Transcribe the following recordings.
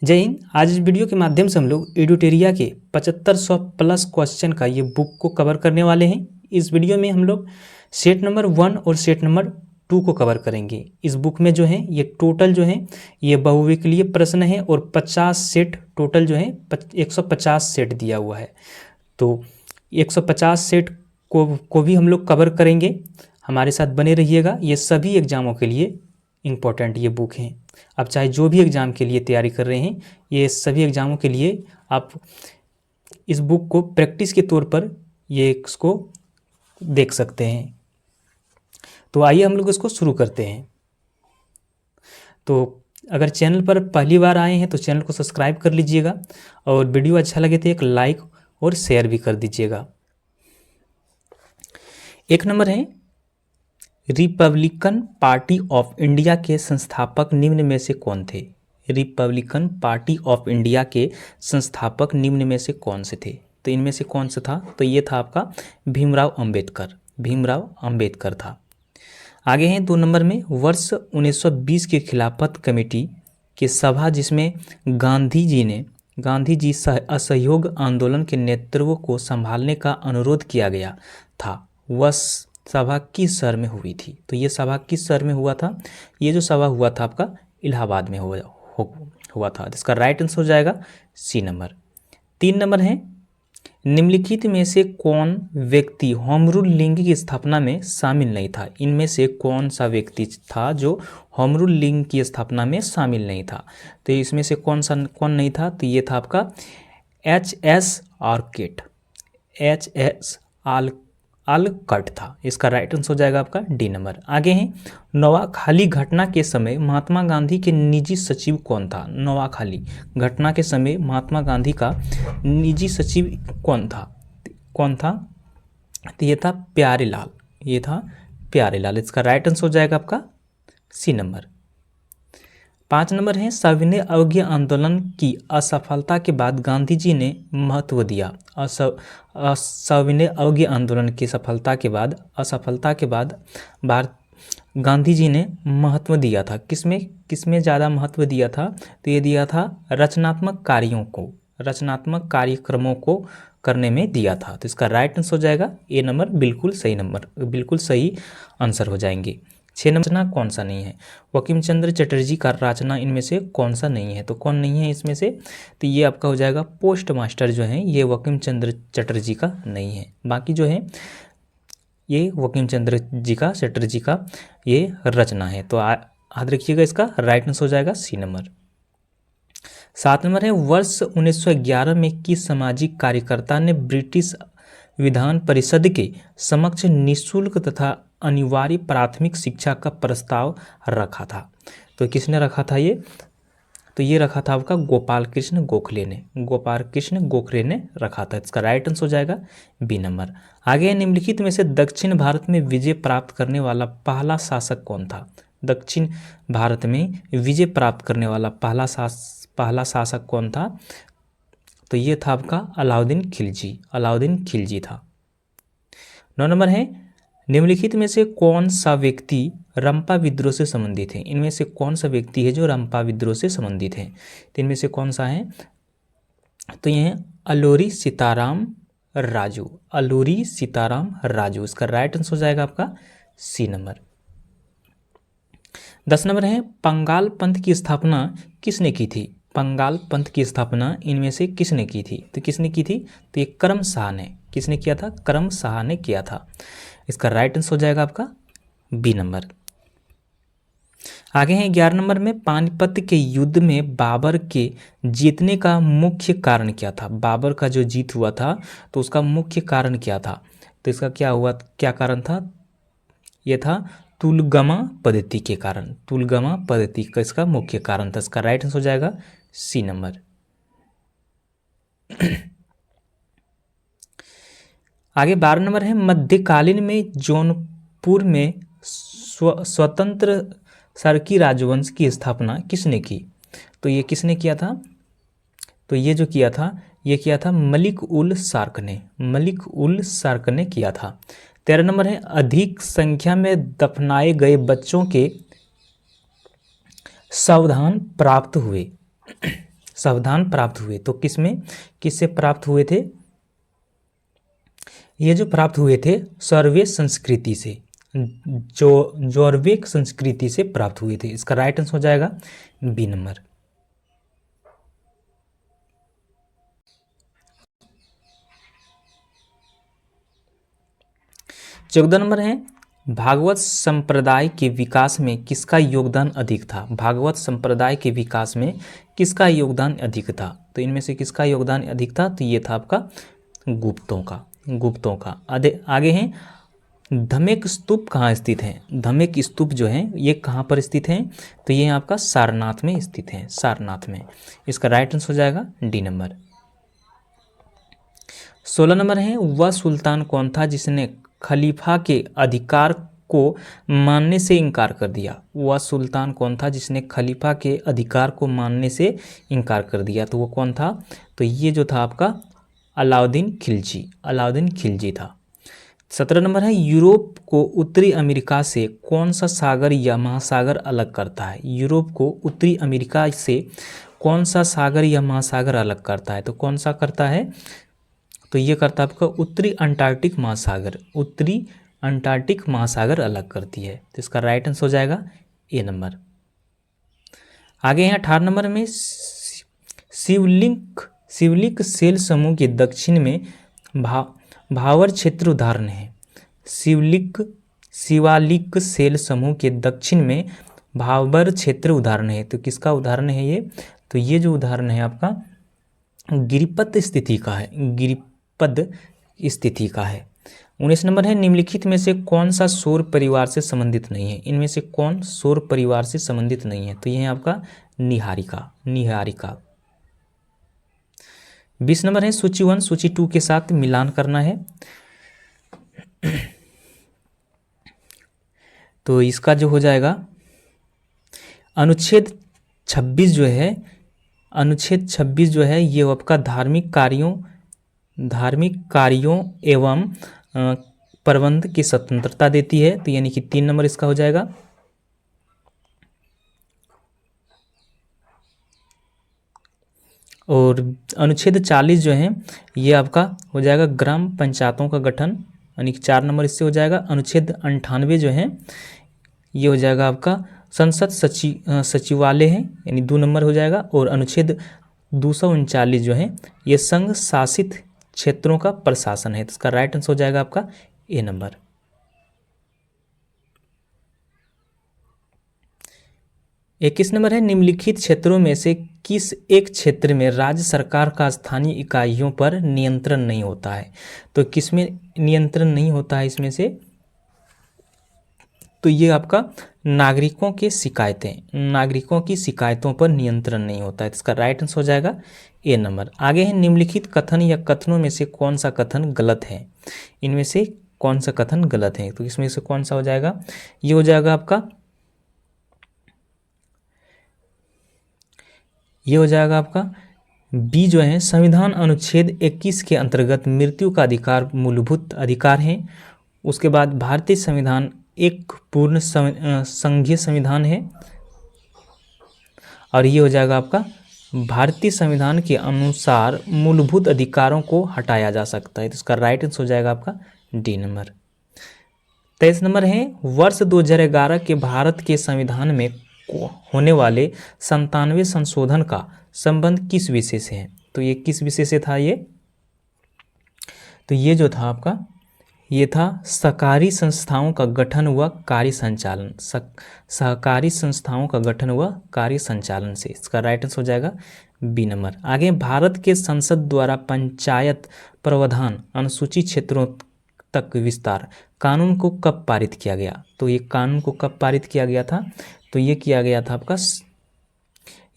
जय हिंद। आज इस वीडियो के माध्यम से हम लोग एडुटेरिया के 7500 प्लस क्वेश्चन का ये बुक को कवर करने वाले हैं। इस वीडियो में हम लोग सेट नंबर 1 और सेट नंबर 2 को कवर करेंगे। इस बुक में जो है ये टोटल जो है ये बहुविकलीय प्रश्न है और 50 सेट टोटल जो है 150 सेट दिया हुआ है। तो 150 सेट को भी हम लोग कवर करेंगे। हमारे साथ बने रहिएगा। ये सभी एग्जामों के लिए इम्पोर्टेंट ये बुक हैं। आप चाहे जो भी एग्ज़ाम के लिए तैयारी कर रहे हैं, ये सभी एग्ज़ामों के लिए आप इस बुक को प्रैक्टिस के तौर पर ये इसको देख सकते हैं। तो आइए हम लोग इसको शुरू करते हैं। तो अगर चैनल पर पहली बार आए हैं तो चैनल को सब्सक्राइब कर लीजिएगा और वीडियो अच्छा लगे तो एक लाइक और शेयर भी कर दीजिएगा। एक नंबर है, रिपब्लिकन पार्टी ऑफ इंडिया के संस्थापक निम्न में से कौन थे? रिपब्लिकन पार्टी ऑफ इंडिया के संस्थापक निम्न में से कौन से थे? तो इनमें से कौन सा था? तो ये था आपका भीमराव अंबेडकर। भीमराव अंबेडकर था। आगे हैं 2 नंबर में, वर्ष 1920 के खिलाफत कमेटी की सभा जिसमें गांधी जी असहयोग आंदोलन के नेतृत्व को संभालने का अनुरोध किया गया था, वह सभा किस शहर में हुई थी? तो ये सभा किस शहर में हुआ था? ये जो सभा हुआ था आपका इलाहाबाद में हुआ था। इसका राइट आंसर हो जाएगा सी नंबर। 3 नंबर है, निम्नलिखित में से कौन व्यक्ति होम रूल लीग की स्थापना में शामिल नहीं था? इनमें से कौन सा व्यक्ति था जो होम रूल लीग की स्थापना में शामिल नहीं था? तो इसमें से कौन नहीं था? तो ये था आपका H.S. ऑर्किड। H.S. आलकट था। इसका राइट आंसर हो जाएगा आपका डी नंबर। आगे हैं, नोआखाली घटना के समय महात्मा गांधी के निजी सचिव कौन था? नोआखाली घटना के समय महात्मा गांधी का निजी सचिव कौन था? तो ये था प्यारेलाल। इसका राइट आंसर हो जाएगा आपका सी नंबर। 5 नंबर है, सविनय अवज्ञा आंदोलन की असफलता के बाद गांधी जी ने महत्व दिया। सविनय अवज्ञा आंदोलन की असफलता के बाद गांधी जी ने महत्व दिया था। किसमें ज़्यादा महत्व दिया था? तो ये दिया था रचनात्मक कार्यक्रमों को करने में दिया था। तो इसका राइट आंसर हो जाएगा ए नंबर। बिल्कुल सही आंसर हो जाएंगे। 6 नंबर रचना कौन सा नहीं है? बंकिम चंद्र चटर्जी का रचना इनमें से कौन सा नहीं है? तो कौन नहीं है इसमें से? तो ये आपका हो जाएगा पोस्ट मास्टर जो है ये बंकिम चंद्र चटर्जी का नहीं है। बाकी जो है ये बंकिम चंद्र चटर्जी का ये रचना है। तो याद रखिएगा, इसका राइट आंसर हो जाएगा सी नंबर। 7 नंबर है, वर्ष 1911 में किस सामाजिक कार्यकर्ता ने ब्रिटिश विधान परिषद के समक्ष निःशुल्क तथा अनिवार्य प्राथमिक शिक्षा का प्रस्ताव रखा था? तो किसने रखा था ये? तो ये रखा था आपका गोपाल कृष्ण गोखले ने रखा था। इसका राइट आंसर हो जाएगा बी नंबर। आगे निम्नलिखित में से दक्षिण भारत में विजय प्राप्त करने वाला पहला शासक कौन था? दक्षिण भारत में विजय प्राप्त करने वाला पहला शासक कौन था? तो ये था आपका अलाउद्दीन खिलजी था। 9 नंबर है, निम्नलिखित में से कौन सा व्यक्ति रंपा विद्रोह से संबंधित है? इनमें से कौन सा व्यक्ति है जो रंपा विद्रोह से संबंधित है? तो इनमें से कौन सा है? तो ये है अलोरी सीताराम राजू। इसका राइट आंसर हो जाएगा आपका सी नंबर। 10 नंबर है, पंगाल पंथ की स्थापना किसने की थी? पंगाल पंथ की स्थापना इनमें से किसने की थी? तो किसने की थी? तो ये करम शाह ने। किसने किया था? करम शाह ने किया था। इसका राइट आंसर हो जाएगा आपका बी नंबर। आगे हैं 11 नंबर में, पानीपत के युद्ध में बाबर के जीतने का मुख्य कारण क्या था? बाबर का जो जीत हुआ था तो उसका मुख्य कारण क्या था? तो इसका क्या कारण था? यह था तुलगमा पद्धति के कारण। तुलगमा पद्धति का इसका मुख्य कारण था। इसका राइट आंसर हो जाएगा सी नंबर। आगे 12 नंबर है, मध्यकालीन में जौनपुर में स्वतंत्र सरकी राजवंश की स्थापना किसने की? तो ये किसने किया था? तो ये जो किया था मलिक उल शार्क ने किया था। 13 नंबर है, अधिक संख्या में दफनाए गए बच्चों के सावधान प्राप्त हुए। सावधान प्राप्त हुए, तो किससे प्राप्त हुए थे? ये जो प्राप्त हुए थे जॉर्वे संस्कृति से, जॉर्वे संस्कृति से प्राप्त हुए थे। इसका राइट आंसर हो जाएगा बी नंबर। 14 नंबर है, भागवत संप्रदाय के विकास में किसका योगदान अधिक था? भागवत संप्रदाय के विकास में किसका योगदान अधिक था? तो इनमें से किसका योगदान अधिक था? तो ये था आपका गुप्तों का। आगे हैं, धमेक स्तूप कहाँ स्थित है? धमेक स्तूप जो है ये कहाँ पर स्थित है? तो ये आपका सारनाथ में स्थित है, सारनाथ में। इसका राइट आंसर हो जाएगा डी नंबर। 16 नंबर है, वह सुल्तान कौन था जिसने खलीफा के अधिकार को मानने से इनकार कर दिया? वह सुल्तान कौन था जिसने खलीफा के अधिकार को मानने से इनकार कर दिया? तो वो कौन था? तो ये जो था आपका अलाउद्दीन खिलजी था। 17 नंबर है, यूरोप को उत्तरी अमेरिका से कौन सा सागर या महासागर अलग करता है? यूरोप को उत्तरी अमेरिका से कौन सा सागर या महासागर अलग करता है? तो कौन सा करता है? तो ये करता है आपका उत्तरी अंटार्कटिक महासागर अलग करती है। तो इसका राइट आंसर हो जाएगा ए नंबर। आगे यहाँ 18 नंबर में, शिवलिक सेल समूह के दक्षिण में भावर क्षेत्र उदाहरण है। शिवालिक सेल समूह के दक्षिण में भावर क्षेत्र उदाहरण है। तो किसका उदाहरण है ये? तो ये जो उदाहरण है आपका गिरिपद स्थिति का है, गिरिपद स्थिति का है। 19 नंबर है, निम्नलिखित में से कौन सा सौर परिवार से संबंधित नहीं है? इनमें से कौन सौर परिवार से संबंधित नहीं है? तो यह है आपका निहारिका। 20 नंबर है, सूची 1 सूची 2 के साथ मिलान करना है। तो इसका जो हो जाएगा अनुच्छेद 26 जो है ये आपका धार्मिक कार्यों एवं प्रबंध की स्वतंत्रता देती है। तो यानी कि 3 नंबर इसका हो जाएगा। और अनुच्छेद 40 जो है ये आपका हो जाएगा ग्राम पंचायतों का गठन, यानी कि 4 नंबर इससे हो जाएगा। अनुच्छेद 98 जो है ये हो जाएगा आपका संसद सचिवालय है, यानी 2 नंबर हो जाएगा। और अनुच्छेद 239 जो है ये संघ शासित क्षेत्रों का प्रशासन है। तो इसका राइट आंसर हो जाएगा आपका ए नंबर। 21 नंबर है, निम्नलिखित क्षेत्रों में से किस एक क्षेत्र में राज्य सरकार का स्थानीय इकाइयों पर नियंत्रण नहीं होता है? तो किस में नियंत्रण नहीं होता है इसमें से? तो ये आपका नागरिकों की शिकायतों पर नियंत्रण नहीं होता है। तो इसका राइट आंसर हो जाएगा ए नंबर। आगे है, निम्नलिखित कथन या कथनों में से कौन सा कथन गलत है? इनमें से कौन सा कथन गलत है? तो इसमें से कौन सा हो जाएगा? ये हो जाएगा आपका बी जो है, संविधान अनुच्छेद 21 के अंतर्गत मृत्यु का अधिकार मूलभूत अधिकार है। उसके बाद भारतीय संविधान एक पूर्ण संघीय संविधान है। और ये हो जाएगा आपका भारतीय संविधान के अनुसार मूलभूत अधिकारों को हटाया जा सकता है। तो इसका राइट आंसर हो जाएगा आपका डी नंबर। 23 नंबर है, वर्ष 2011 के भारत के संविधान में होने वाले 97वें संशोधन का संबंध किस विषय से है? तो ये किस विषय से था ये? तो ये जो था आपका ये था सहकारी संस्थाओं का गठन व कार्य संचालन, सहकारी संस्थाओं का गठन व कार्य संचालन से। इसका राइट आंसर हो जाएगा बी नंबर। आगे, भारत के संसद द्वारा पंचायत प्रावधान अनुसूचित क्षेत्रों तक विस्तार कानून को कब पारित किया गया? तो ये कानून को कब पारित किया गया था? तो ये किया गया था आपका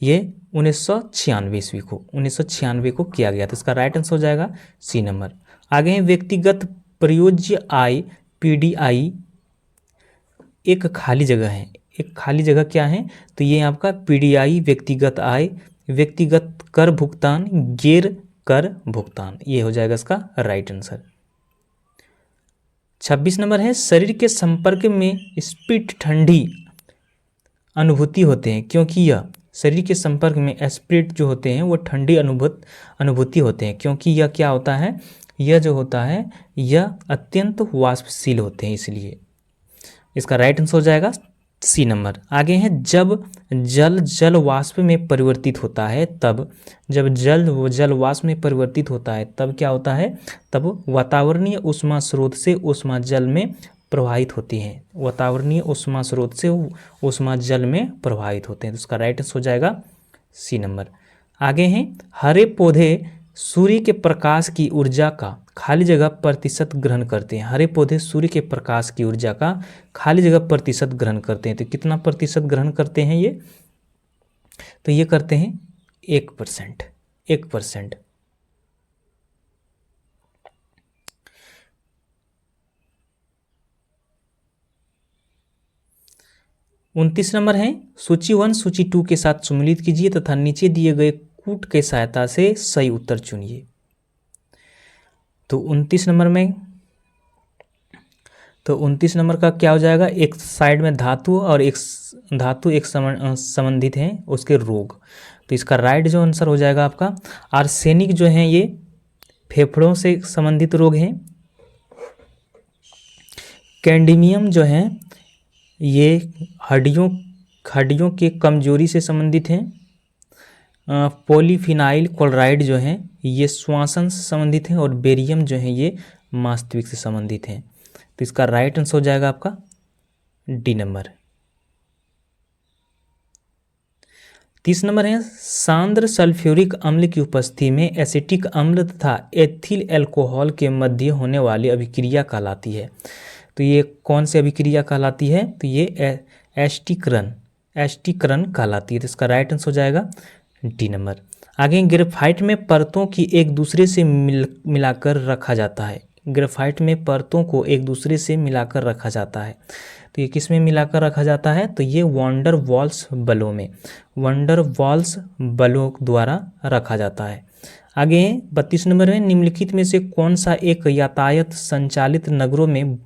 ये 1996 को किया गया था। इसका राइट आंसर हो जाएगा सी नंबर। आगे है, व्यक्तिगत प्रयोज्य आय पीडीआई एक खाली जगह है। एक खाली जगह क्या है? तो ये आपका पीडीआई व्यक्तिगत आय, व्यक्तिगत कर भुगतान, गैर कर भुगतान, ये हो जाएगा इसका राइट आंसर। 26 नंबर है, शरीर के संपर्क में स्पीड ठंडी अनुभूति होते हैं क्योंकि यह शरीर के संपर्क में एस्पिरेट जो होते हैं वो ठंडी अनुभूति होते हैं, क्योंकि यह क्या होता है, यह जो होता है यह अत्यंत वाष्पशील होते हैं, इसलिए इसका राइट आंसर हो जाएगा सी नंबर। आगे हैं जब जल वाष्प में परिवर्तित होता है तब, जब जल वाष्प में परिवर्तित होता है तब क्या होता है, तब वातावरणीय ऊष्मा स्रोत से ऊष्मा जल में प्रवाहित होती है, वातावरणीय ऊष्मा स्रोत से ऊष्मा जल में प्रवाहित होते हैं। तो इसका राइट आंसर हो जाएगा सी नंबर। आगे हैं हरे पौधे सूर्य के प्रकाश की ऊर्जा का खाली जगह प्रतिशत ग्रहण करते हैं। हरे पौधे सूर्य के प्रकाश की ऊर्जा का खाली जगह प्रतिशत ग्रहण करते हैं। तो कितना प्रतिशत ग्रहण करते हैं ये, तो ये करते हैं 1%। 1%। 29 नंबर है सूची 1 सूची 2 के साथ सम्मिलित कीजिए तथा नीचे दिए गए कूट के सहायता से सही उत्तर चुनिए। तो 29 नंबर में, तो 29 नंबर का क्या हो जाएगा, एक साइड में धातु और एक धातु एक संबंधित हैं उसके रोग। तो इसका राइट जो आंसर हो जाएगा आपका आर्सेनिक जो है ये फेफड़ों से संबंधित रोग हैं। कैडमियम जो है ये हड्डियों के कमजोरी से संबंधित हैं। पॉलीफिनाइल क्लोराइड जो है ये श्वसन से संबंधित हैं और बेरियम जो है ये मस्तिष्क से संबंधित हैं। तो इसका राइट आंसर हो जाएगा आपका डी नंबर। 30 नंबर है सांद्र सल्फ्यूरिक अम्ल की उपस्थिति में एसिटिक अम्ल तथा एथिल अल्कोहल के मध्य होने वाली अभिक्रिया कहलाती है। तो ये कौन सी अभिक्रिया कहलाती है, तो ये एस्टिकरण कहलाती है। तो इसका राइट आंसर हो जाएगा डी नंबर। आगे ग्रेफाइट में परतों की एक दूसरे से मिलाकर रखा जाता है। ग्रेफाइट में परतों को एक दूसरे से मिलाकर रखा जाता है। तो ये किस में मिलाकर रखा जाता है, तो ये वंडर वॉल्स बलों में, वंडर वॉल्स बलों द्वारा रखा जाता है। आगे 32 नंबर में निम्नलिखित में से कौन सा एक यातायात संचालित नगरों में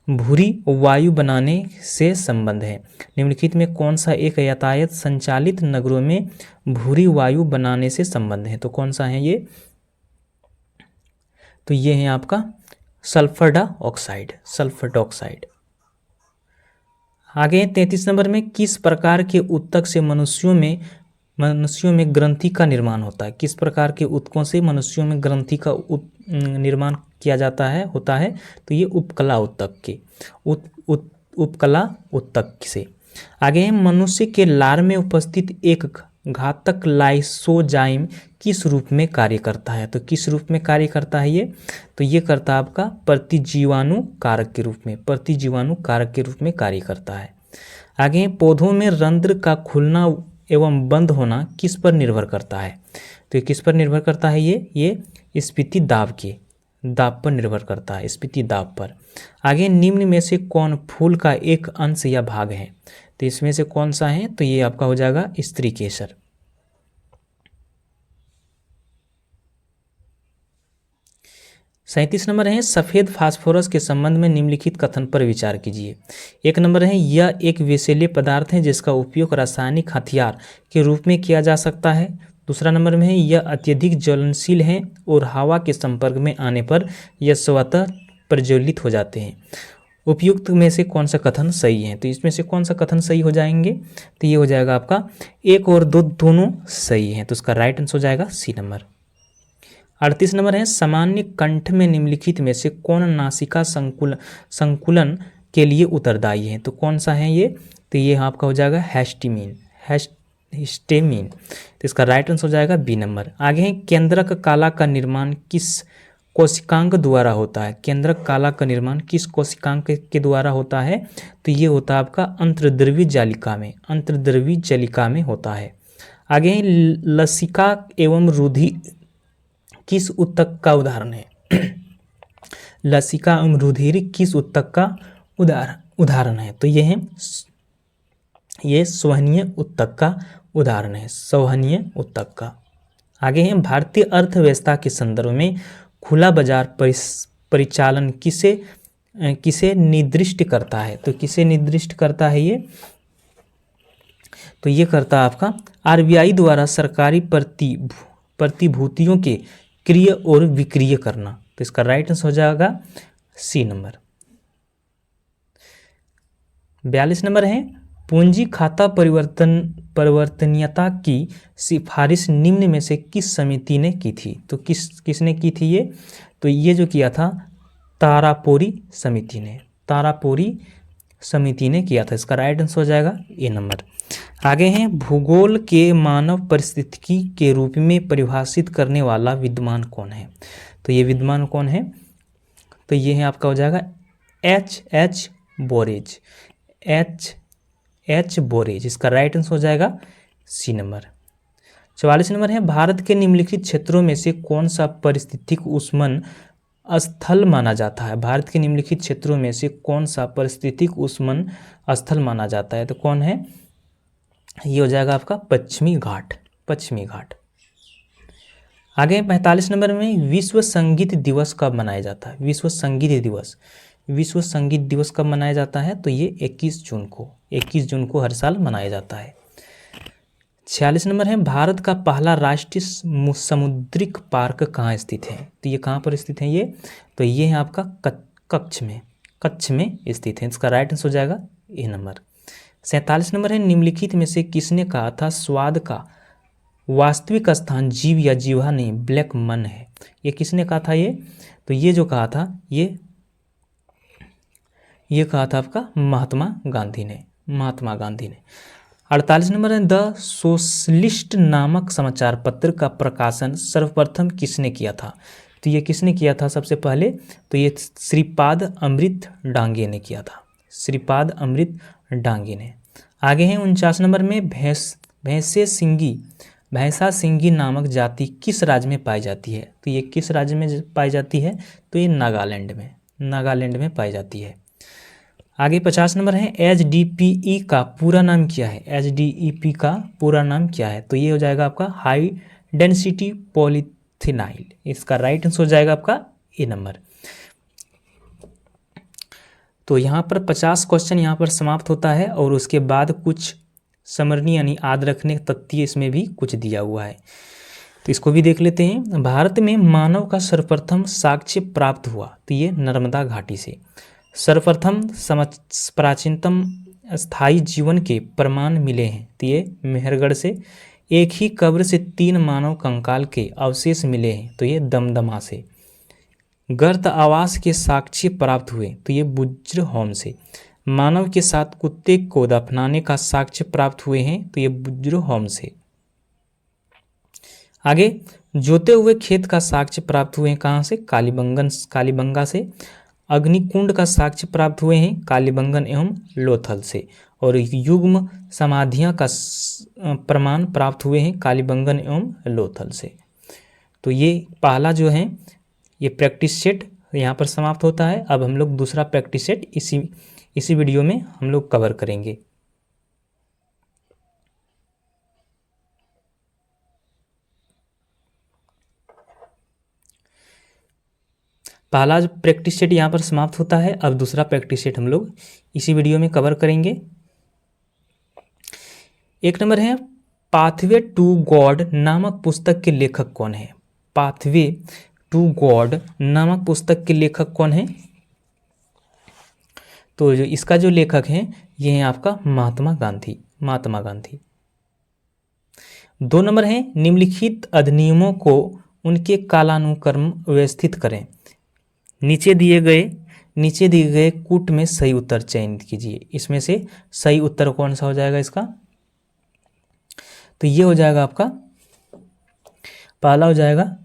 भूरी वायु बनाने से संबंध है। निम्नलिखित में कौन सा एक यातायात संचालित नगरों में भूरी वायु बनाने से संबंध है, तो कौन सा है ये, तो ये है आपका सल्फर डाइऑक्साइड। आगे 33 नंबर में किस प्रकार के ऊतक से मनुष्यों में ग्रंथि का निर्माण होता है। किस प्रकार के ऊतकों से मनुष्यों में ग्रंथि का निर्माण किया जाता है होता है, तो ये उपकला ऊतक के उपकला ऊतक से। आगे मनुष्य के लार में उपस्थित एक घातक लाइसोजाइम किस रूप में कार्य करता है। तो किस रूप में कार्य करता है ये, तो ये करता है आपका प्रतिजीवाणु कारक के रूप में कार्य करता है। आगे पौधों में रंध्र का खुलना एवं बंद होना किस पर निर्भर करता है। तो ये किस पर निर्भर करता है, ये स्फीति दाब पर निर्भर करता है, स्फीति दाब पर। आगे निम्न में से कौन फूल का एक अंश या भाग है, तो इसमें से कौन सा है, तो ये आपका हो जाएगा स्त्री केसर। सैंतीस नंबर है सफ़ेद फास्फोरस के संबंध में निम्नलिखित कथन पर विचार कीजिए। एक नंबर है यह एक विषैले पदार्थ है जिसका उपयोग रासायनिक हथियार के रूप में किया जा सकता है। दूसरा नंबर में है यह अत्यधिक ज्वलनशील है और हवा के संपर्क में आने पर यह स्वतः प्रज्वलित हो जाते हैं। उपयुक्त में से कौन सा कथन सही है, तो इसमें से कौन सा कथन सही हो जाएंगे, तो ये हो जाएगा आपका 1 और 2 दोनों सही हैं। तो उसका राइट आंसर हो जाएगा सी नंबर। 38 नंबर है सामान्य कंठ में निम्नलिखित में से कौन नासिका संकुलन के लिए उत्तरदायी है, तो कौन सा है ये, तो ये आपका हो जाएगा हिस्टेमिन। तो इसका राइट आंसर हो जाएगा बी नंबर। आगे है केंद्रक काला का निर्माण किस कोशिकांग द्वारा होता है। केंद्रक काला का निर्माण किस कोशिकांग के द्वारा होता है, तो ये होता है आपका अंतर्द्रवी जालिका में होता है। आगे है लसिका एवं रुधिर किस ऊतक का उदाहरण है। लसिका एवं रुधिर किस ऊतक का उदाहरण है, तो ये संवहनीय ऊतक का उदाहरण है, संवहनीय ऊतक का। आगे है भारतीय अर्थव्यवस्था के संदर्भ में खुला बाजार परिचालन किसे निर्दिष्ट करता है, तो किसे निर्दिष्ट करता है ये, तो ये करता है आपका आरबीआई द्वारा सरकारी प्रतिभूतियों के क्रय और विक्रय करना। तो इसका राइट आंसर हो जाएगा सी नंबर। 42 नंबर है पूंजी खाता परिवर्तनीयता की सिफारिश निम्न में से किस समिति ने की थी। तो किसने की थी ये, तो ये जो किया था तारापोरी समिति ने किया था। इसका राइट आंसर हो जाएगा ए नंबर। आगे हैं भूगोल के मानव परिस्थितिकी के रूप में परिभाषित करने वाला विद्वान कौन है। तो ये विद्वान कौन है, तो ये है आपका हो जाएगा एच बोरेज। इसका राइट आंसर हो जाएगा सी नंबर। 44 नंबर है भारत के निम्नलिखित क्षेत्रों में से कौन सा पारिस्थितिक उष्मन स्थल माना जाता है। भारत के निम्नलिखित क्षेत्रों में से कौन सा पारिस्थितिक उष्मन स्थल माना जाता है, तो कौन है, ये हो जाएगा आपका पश्चिमी घाट। आगे 45 नंबर में विश्व संगीत दिवस कब मनाया जाता है। विश्व संगीत दिवस कब मनाया जाता है, तो ये 21 जून को हर साल मनाया जाता है। 46 नंबर है भारत का पहला राष्ट्रीय समुद्रिक पार्क कहाँ स्थित है। तो ये कहाँ पर स्थित है ये, तो ये है आपका कच्छ में स्थित है। इसका राइट आंसर हो जाएगा ए नंबर। 47 नंबर है निम्नलिखित में से किसने कहा था स्वाद का वास्तविक स्थान जीव या जीवा नहीं ब्लैक मन है। ये किसने कहा था ये, तो ये जो कहा था ये कहा था आपका महात्मा गांधी ने। 48 नंबर है द सोशलिस्ट नामक समाचार पत्र का प्रकाशन सर्वप्रथम किसने किया था। तो ये किसने किया था सबसे पहले, तो ये श्रीपाद अमृत डांगे ने किया था, आगे हैं 49 नंबर में भैंसा सिंगी नामक जाति किस राज्य में पाई जाती है। तो ये किस राज्य में पाई जाती है, तो ये नागालैंड में पाई जाती है। आगे 50 नंबर है HDPE का पूरा नाम क्या है। HDPE का पूरा नाम क्या है, तो ये हो जाएगा आपका हाई डेंसिटी पॉलीथिनाइल। इसका राइट आंसर हो जाएगा आपका ए नंबर। तो यहाँ पर 50 क्वेश्चन यहाँ पर समाप्त होता है और उसके बाद कुछ समरनी यानी याद रखने तथ्य इसमें भी कुछ दिया हुआ है, तो इसको भी देख लेते हैं। भारत में मानव का सर्वप्रथम साक्ष्य प्राप्त हुआ, तो ये नर्मदा घाटी से। सर्वप्रथम प्राचीनतम स्थायी जीवन के प्रमाण मिले हैं, तो ये मेहरगढ़ से। एक ही कब्र से 3 मानव कंकाल के अवशेष मिले हैं, तो ये दमदमा से। गर्त आवास के साक्ष्य प्राप्त हुए, तो ये बुज्रहोम से। मानव के साथ कुत्ते को दफनाने का साक्ष्य प्राप्त हुए हैं, तो ये बुज्रहोम से। आगे जोते हुए खेत का साक्ष्य प्राप्त हुए हैं कहाँ से, कालीबंगा से। अग्निकुंड का साक्ष्य प्राप्त हुए हैं कालीबंगन एवं लोथल से। और युग्म समाधियां का प्रमाण प्राप्त हुए हैं कालीबंगन एवं लोथल से। तो ये पहला जो है ये प्रैक्टिस सेट यहाँ पर समाप्त होता है। अब हम लोग दूसरा प्रैक्टिस सेट इसी वीडियो में हम लोग कवर करेंगे। पहला प्रैक्टिस सेट यहाँ पर समाप्त होता है। अब दूसरा प्रैक्टिस सेट हम लोग इसी वीडियो में कवर करेंगे। 1 नंबर है पाथवे टू गॉड नामक पुस्तक के लेखक कौन है। पाथवे टू गॉड नामक पुस्तक के लेखक कौन है, तो जो इसका जो लेखक है ये है आपका महात्मा गांधी। 2 नंबर है निम्नलिखित अधिनियमों को उनके कालानुक्रम व्यवस्थित करें। नीचे दिए गए कूट में सही उत्तर चयनित कीजिए। इसमें से सही उत्तर कौन सा हो जाएगा इसका, तो ये हो जाएगा आपका पहला हो जाएगा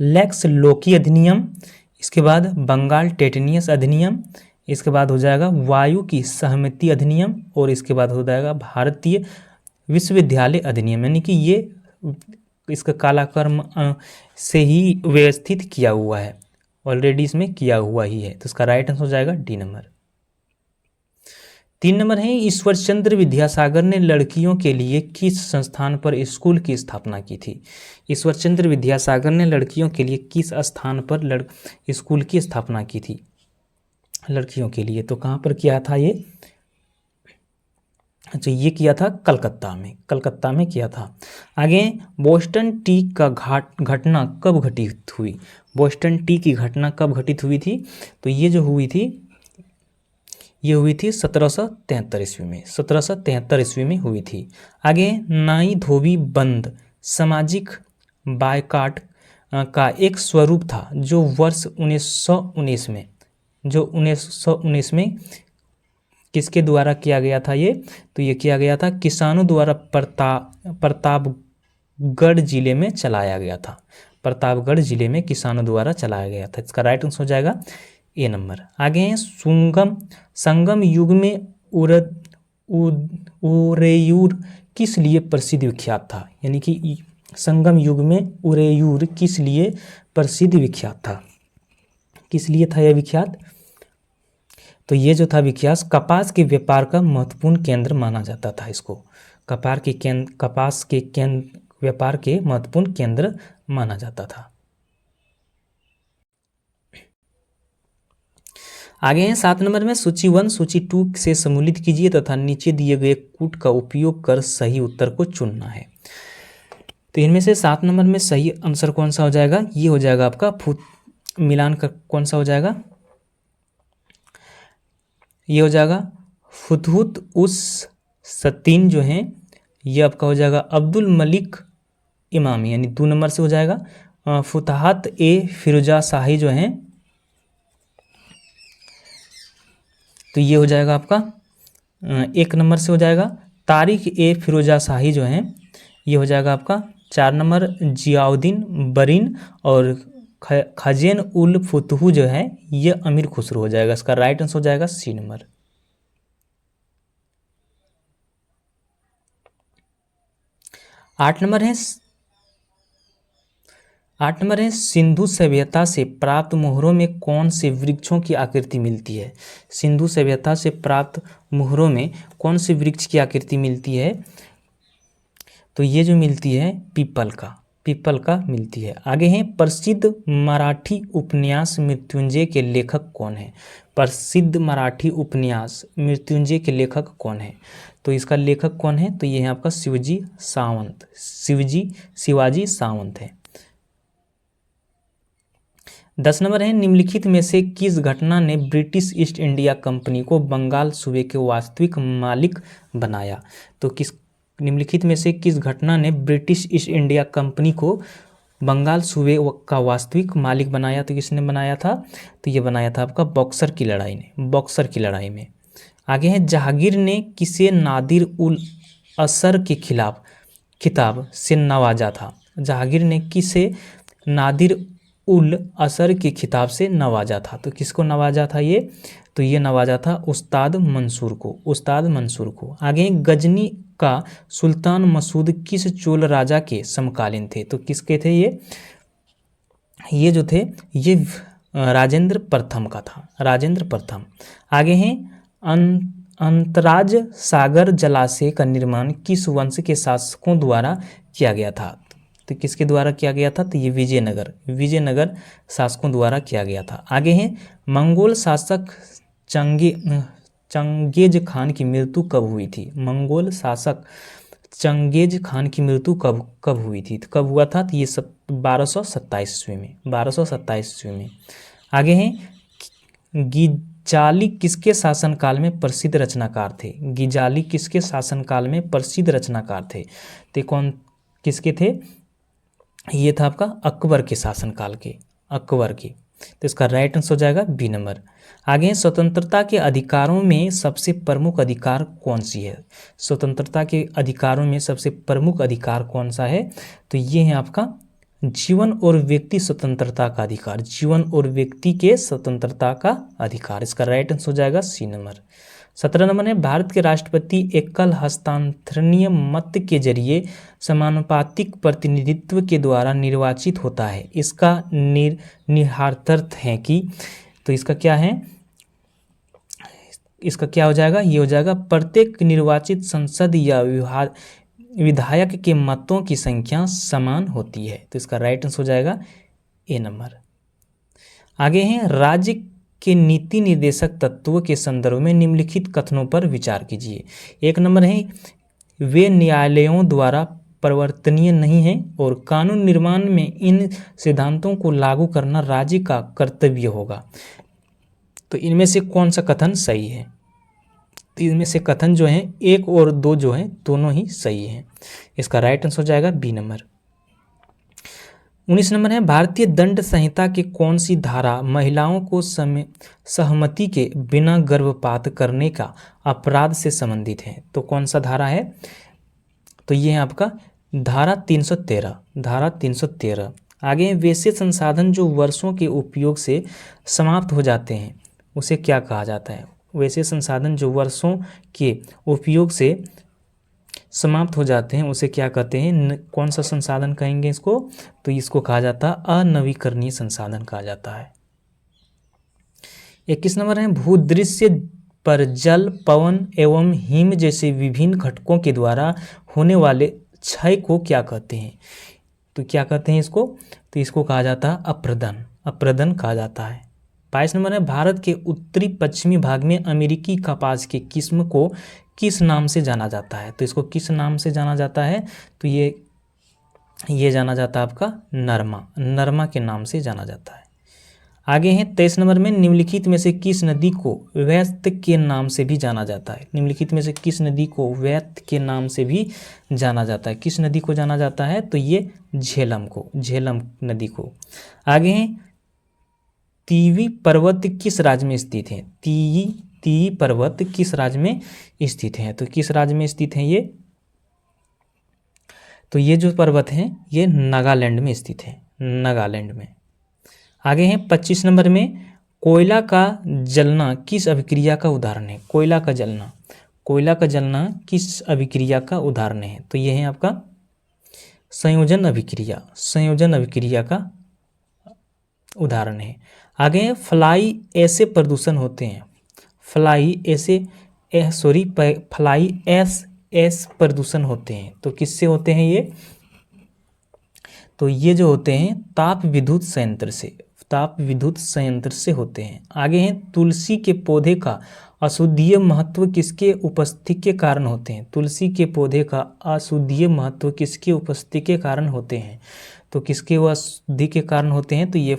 लेक्स लोकी अधिनियम, इसके बाद बंगाल टेटनियस अधिनियम, इसके बाद हो जाएगा वायु की सहमति अधिनियम, और इसके बाद हो जाएगा भारतीय विश्वविद्यालय अधिनियम। यानी कि ये इसका कालाक्रम से ही व्यवस्थित किया हुआ है, ऑलरेडी इसमें किया हुआ ही है। तो इसका राइट आंसर हो जाएगा डी नंबर। 3 नंबर है ईश्वरचंद्र विद्यासागर ने लड़कियों के लिए किस संस्थान पर स्कूल की स्थापना की थी। ईश्वरचंद्र विद्यासागर ने लड़कियों के लिए किस स्थान पर स्कूल की स्थापना की थी लड़कियों के लिए, तो कहाँ पर किया था ये, अच्छा, ये किया था कलकत्ता में किया था। आगे, बोस्टन टी का घटना कब घटित हुई? बोस्टन टी की घटना कब घटित हुई थी? तो ये जो हुई थी, ये हुई थी 1773 ईस्वी में, 1773 ईस्वी में हुई थी। आगे, नाई धोबी बंद सामाजिक बायकॉट का एक स्वरूप था जो वर्ष 1919 में, जो 1919 में किसके द्वारा किया गया था ये? तो ये किया गया था किसानों द्वारा प्रतापगढ़ जिले में चलाया गया था। प्रतापगढ़ जिले में किसानों द्वारा चलाया गया था। इसका राइट आंसर हो जाएगा ए नंबर। आगे हैं संगम युग में उरेयूर किस लिए प्रसिद्ध विख्यात था? यानी कि संगम युग में उरेयूर किस लिए प्रसिद्ध विख्यात था? किस लिए था यह विख्यात? तो ये जो था विख्यात कपास के व्यापार का महत्वपूर्ण केंद्र माना जाता था इसको। कपास के व्यापार के महत्वपूर्ण केंद्र माना जाता था। आगे हैं 7 नंबर में सूची 1 सूची 2 से सम्मिलित कीजिए तथा नीचे दिए गए कूट का उपयोग कर सही उत्तर को चुनना है। तो इनमें से 7 नंबर में सही आंसर कौन सा हो जाएगा? ये हो जाएगा आपका मिलान का कौन सा हो जाएगा? ये हो जाएगा फुतहुत उस सतीन जो हैं, ये आपका हो जाएगा अब्दुल मलिक इमामी, यानी 2 नंबर से हो जाएगा। फुतहत ए फिरोजा शाही जो हैं, तो ये हो जाएगा आपका 1 नंबर से हो जाएगा। तारिक ए फिरोजा शाही जो हैं, ये हो जाएगा आपका 4 नंबर। जियाउद्दीन बरीन और खजेन उल फुतहू जो है, ये अमीर खुसरो हो जाएगा। इसका राइट आंसर हो जाएगा सी नंबर। 8 नंबर है सिंधु सभ्यता से प्राप्त मोहरों में कौन से वृक्षों की आकृति मिलती है? सिंधु सभ्यता से प्राप्त मोहरों में कौन से वृक्ष की आकृति मिलती है? तो ये जो मिलती है पीपल का मिलती है। आगे हैं प्रसिद्ध मराठी उपन्यास मृत्युंजय के लेखक कौन है? प्रसिद्ध मराठी उपन्यास मृत्युंजय के लेखक कौन है? तो इसका लेखक कौन है? तो ये है आपका शिवाजी सावंत है। 10 नंबर है निम्नलिखित में से किस घटना ने ब्रिटिश ईस्ट इंडिया कंपनी को बंगाल सूबे के वास्तविक मालिक बनाया? तो निम्नलिखित में से किस घटना ने ब्रिटिश ईस्ट इंडिया कंपनी को बंगाल सूबे का वास्तविक मालिक बनाया? तो किसने बनाया था? तो ये बनाया था आपका बक्सर की लड़ाई में। आगे है जहांगीर ने किसे नादिर उल असर के खिलाफ खिताब से नवाजा था? जहांगीर ने किसे नादिर उल असर के खिताब से नवाजा था? तो किसको नवाजा था ये? तो ये नवाजा था उस्ताद मंसूर को। आगे गजनी का सुल्तान मसूद किस चोल राजा के समकालीन थे? तो किसके थे ये जो थे ये राजेंद्र प्रथम का था, राजेंद्र प्रथम। आगे हैं अंतराज सागर जलाशय का निर्माण किस वंश के शासकों द्वारा किया गया था? तो किसके द्वारा किया गया था? तो ये विजयनगर शासकों द्वारा किया गया था। आगे हैं मंगोल शासक चंगेज खान की मृत्यु कब हुई थी? मंगोल शासक चंगेज खान की मृत्यु कब हुई थी? तो कब हुआ था? तो ये 1227 ईस्वी में। आगे हैं गिजाली किसके शासनकाल में प्रसिद्ध रचनाकार थे? गिजाली किसके शासनकाल में प्रसिद्ध रचनाकार थे? तो कौन किसके थे? ये था आपका अकबर के शासनकाल के, अकबर के। तो इसका राइट आंसर हो जाएगा बी नंबर। आगे स्वतंत्रता के अधिकारों में सबसे प्रमुख अधिकार कौन सी है? स्वतंत्रता के अधिकारों में सबसे प्रमुख अधिकार कौन सा है? तो ये है आपका जीवन और व्यक्ति स्वतंत्रता का अधिकार, जीवन और व्यक्ति के स्वतंत्रता का अधिकार। इसका राइट आंसर हो जाएगा सी नंबर। 17 नंबर है भारत के राष्ट्रपति एकल हस्तांतरणीय मत के जरिए समानुपातिक प्रतिनिधित्व के द्वारा निर्वाचित होता है। इसका निहितार्थ है कि, तो इसका क्या है? इसका क्या हो जाएगा? ये हो जाएगा प्रत्येक निर्वाचित संसद या विधायक के मतों की संख्या समान होती है। तो इसका राइट आंसर हो जाएगा ए नंबर। आगे हैं राज्य के नीति निर्देशक तत्वों के संदर्भ में निम्नलिखित कथनों पर विचार कीजिए। एक नंबर है, वे न्यायालयों द्वारा परिवर्तनीय नहीं है और कानून निर्माण में इन सिद्धांतों को लागू करना राज्य का कर्तव्य होगा। तो इनमें से कौन सा कथन सही है? तो इनमें से कथन जो है 1 और 2 जो है दोनों ही सही हैं। इसका राइट आंसर हो जाएगा बी नंबर। 19 नंबर है, भारतीय दंड संहिता की कौन सी धारा महिलाओं को सहमति के बिना गर्भपात करने का अपराध से संबंधित है? तो कौन सा धारा है? तो ये है आपका धारा 313। धारा 313। आगे वैसे संसाधन जो वर्षों के उपयोग से समाप्त हो जाते हैं उसे क्या कहा जाता है? वैसे संसाधन जो वर्षों के उपयोग से समाप्त हो जाते हैं उसे क्या कहते हैं? कौन सा संसाधन कहेंगे इसको? तो इसको कहा जाता है अनवीकरणीय संसाधन कहा जाता है। 21 नंबर है, भूदृश्य पर जल, पवन एवं हिम जैसे विभिन्न घटकों के द्वारा होने वाले क्षय को क्या कहते हैं? तो क्या कहते हैं इसको? तो इसको कहा जाता है अपरदन। अपरदन कहा जाता है। 22 नंबर है, भारत के उत्तरी पश्चिमी भाग में अमेरिकी कपास की किस्म को किस नाम से जाना जाता है? तो इसको किस नाम से जाना जाता है? तो ये जाना जाता है आपका नरमा। नरमा के नाम से जाना जाता है। आगे है 23 नंबर में, निम्नलिखित में से किस नदी को वैत के नाम से भी जाना जाता है? निम्नलिखित में से किस नदी को वैत के नाम से भी जाना जाता है? किस नदी को जाना जाता है? तो ये झेलम को, झेलम नदी को। आगे है, तीवी पर्वत किस राज्य में स्थित है? तीवी पर्वत किस राज्य में स्थित है? तो किस राज्य में स्थित है ये? तो ये जो पर्वत हैं ये नागालैंड में स्थित है, नागालैंड में। आगे है 25 नंबर में, कोयला का जलना किस अभिक्रिया का उदाहरण है? कोयला का जलना, कोयला का जलना किस अभिक्रिया का उदाहरण है? तो ये है आपका संयोजन अभिक्रिया, संयोजन अभिक्रिया का उदाहरण है। आगे है, फ्लाई ऐसे प्रदूषण होते हैं, फ्लाई ऐस प्रदूषण होते हैं। तो किससे होते हैं ये? तो ये जो होते हैं ताप विद्युत संयंत्र से, ताप विद्युत संयंत्र से होते हैं। आगे हैं, तुलसी के पौधे का औषधीय महत्व किसके उपस्थिति के कारण होते हैं? तुलसी के पौधे का औषधीय महत्व किसके उपस्थिति के कारण होते हैं? तो किसके औषधि के कारण होते हैं? तो ये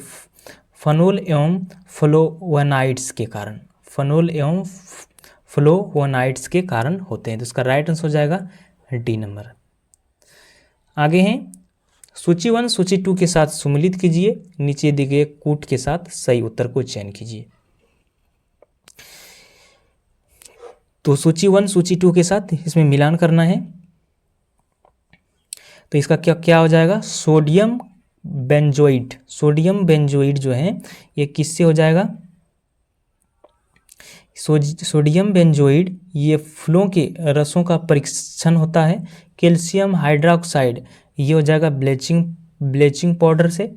फनोल एवं फ्लोवोनाइड्स के कारण, फनोल एवं फ्लोवोनाइड्स के कारण होते हैं। तो इसका राइट आंसर हो जाएगा डी नंबर। आगे हैं, सूची 1 सूची 2 के साथ सम्मिलित कीजिए, नीचे दिए गए कूट के साथ सही उत्तर को चयन कीजिए। तो सूची 1 सूची 2 के साथ इसमें मिलान करना है। तो इसका क्या क्या हो जाएगा? सोडियम बेंजोइड, सोडियम बेंजोइड जो है ये किससे हो जाएगा? सोडियम बेंजोइड ये फूलों के रसों का परीक्षण होता है। कैल्शियम हाइड्रोक्साइड ये हो जाएगा ब्लीचिंग पाउडर से।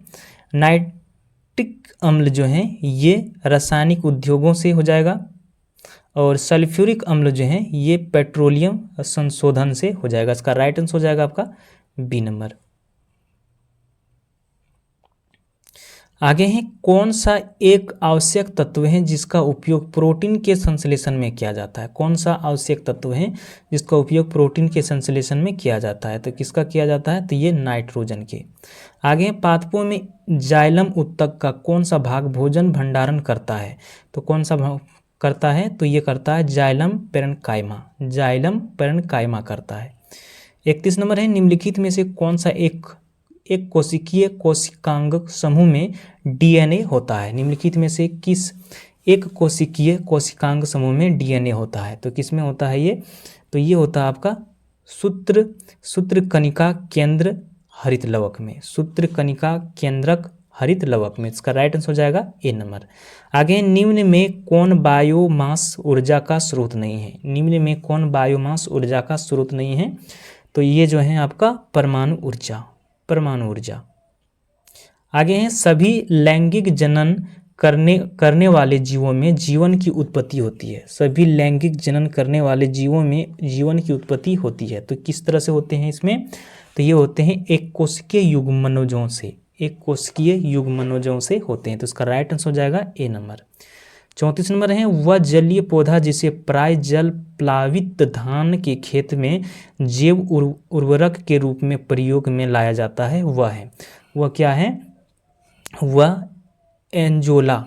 नाइट्रिक अम्ल जो है ये रासायनिक उद्योगों से हो जाएगा। और सल्फ्यूरिक अम्ल जो है ये पेट्रोलियम संशोधन से हो जाएगा। इसका राइट आंसर हो जाएगा आपका बी नंबर। आगे है, कौन सा एक आवश्यक तत्व है जिसका उपयोग प्रोटीन के संश्लेषण में किया जाता है? कौन सा आवश्यक तत्व है जिसका उपयोग प्रोटीन के संश्लेषण में किया जाता है? तो किसका किया जाता है? तो ये नाइट्रोजन के। आगे, पादपों में जाइलम उत्तक का कौन सा भाग भोजन भंडारण करता है? तो कौन सा भाग करता है? तो ये करता है जाइलम पेरेन्काइमा, जाइलम पेरेन्काइमा करता है। 31 नंबर है, निम्नलिखित में से कौन सा एक कोशिकीय कोशिकांग समूह में डीएनए होता है? निम्नलिखित में से किस एक कोशिकीय कोशिकांग समूह में डीएनए होता है? तो किस में होता है ये? तो ये होता है आपका सूत्रकणिका केंद्र हरित लवक में, सूत्रकणिका केंद्रक हरित लवक में। इसका राइट आंसर हो जाएगा ए नंबर। आगे, निम्न में कौन बायोमास ऊर्जा का स्रोत नहीं है? निम्न में कौन बायोमास ऊर्जा का स्रोत नहीं है? तो ये जो है आपका परमाणु ऊर्जा, परमाणु ऊर्जा। आगे हैं, सभी लैंगिक जनन करने वाले जीवों में जीवन की उत्पत्ति होती है। सभी लैंगिक जनन करने वाले जीवों में जीवन की उत्पत्ति होती है। तो किस तरह से होते हैं इसमें? तो ये होते हैं एक कोशिकीय युग्मनजों से, एक कोशिकीय युग्मनजों से होते हैं। तो इसका राइट आंसर हो जाएगा ए नंबर। 34 नंबर है, वह जलीय पौधा जिसे प्राय जल प्लावित धान के खेत में जैव उर्वरक के रूप में प्रयोग में लाया जाता है वह क्या है, वह एंजोला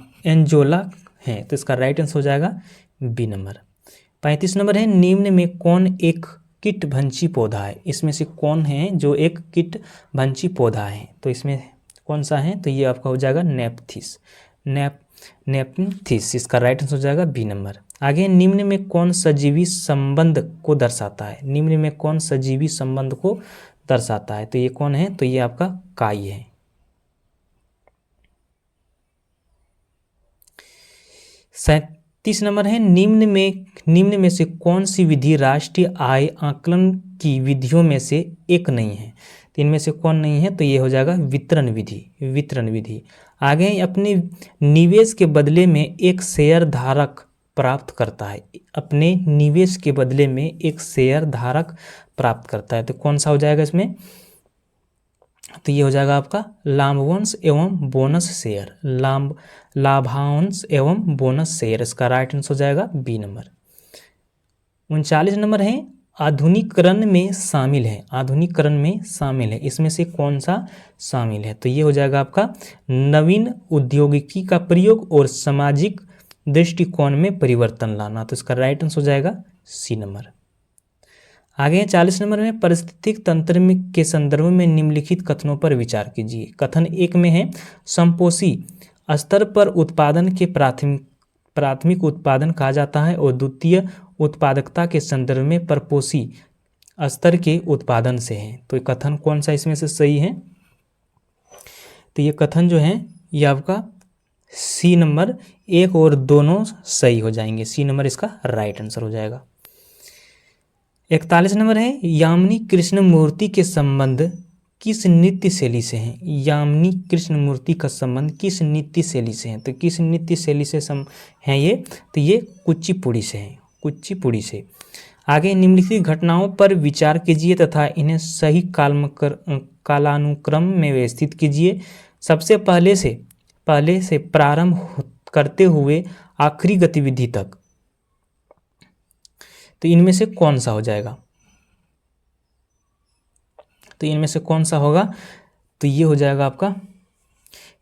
है। तो इसका राइट आंसर हो जाएगा बी नंबर। 35 नंबर है, निम्न में कौन एक कीटभंची पौधा है, इसमें से कौन है जो एक कीटभंची पौधा है, तो इसमें कौन सा है, तो ये आपका हो जाएगा नेपथिस। इसका राइट आंसर हो जाएगा बी नंबर। आगे, निम्न में कौन सजीवी संबंध को दर्शाता है, निम्न में कौन सजीवी संबंध को दर्शाता है, तो ये कौन है, तो ये आपका काई है। 37 नंबर है, निम्न में से कौन सी विधि राष्ट्रीय आय आकलन की विधियों में से एक नहीं है, तो इनमें से कौन नहीं है, तो ये हो जाएगा वितरण विधि। आगे, अपने निवेश के बदले में एक शेयर धारक प्राप्त करता है, अपने निवेश के बदले में एक शेयर धारक प्राप्त करता है, तो कौन सा हो जाएगा इसमें, तो ये हो जाएगा आपका लाभांश एवं बोनस शेयर, लाभांश एवं बोनस शेयर। इसका राइट आंसर हो जाएगा बी नंबर। 39 नंबर है, आधुनिकीकरण में शामिल है, इसमें से कौन सा शामिल है, तो ये हो जाएगा आपका नवीन प्रौद्योगिकी का प्रयोग और सामाजिक दृष्टिकोण में परिवर्तन लाना, तो इसका राइट आंसर हो जाएगा सी नंबर। आगे 40 नंबर में, पारिस्थितिक तंत्र के संदर्भ में निम्नलिखित कथनों पर विचार कीजिए। कथन 1 में है, समपोषी स्तर पर उत्पादन के प्राथमिक उत्पादन कहा जाता है, और द्वितीय उत्पादकता के संदर्भ में परपोषी स्तर के उत्पादन से है, तो कथन कौन सा इसमें से सही है, तो ये कथन जो है ये आपका सी नंबर, 1 और दोनों सही हो जाएंगे, सी नंबर इसका राइट आंसर हो जाएगा। 41 नंबर है, यामिनी कृष्णमूर्ति के संबंध किस नृत्य शैली से हैं, यामिनी कृष्णमूर्ति का संबंध किस नृत्य शैली से है, तो किस नृत्य शैली से हैं ये, तो ये कुचिपुड़ी से हैं, कुचिपुड़ी से। आगे, निम्नलिखित घटनाओं पर विचार कीजिए तथा इन्हें सही कालानुक्रम में व्यवस्थित कीजिए। सबसे पहले से प्रारंभ करते हुए आखिरी गतिविधि तक, तो इनमें से कौन सा हो जाएगा, तो इनमें से कौन सा होगा, तो ये हो जाएगा आपका,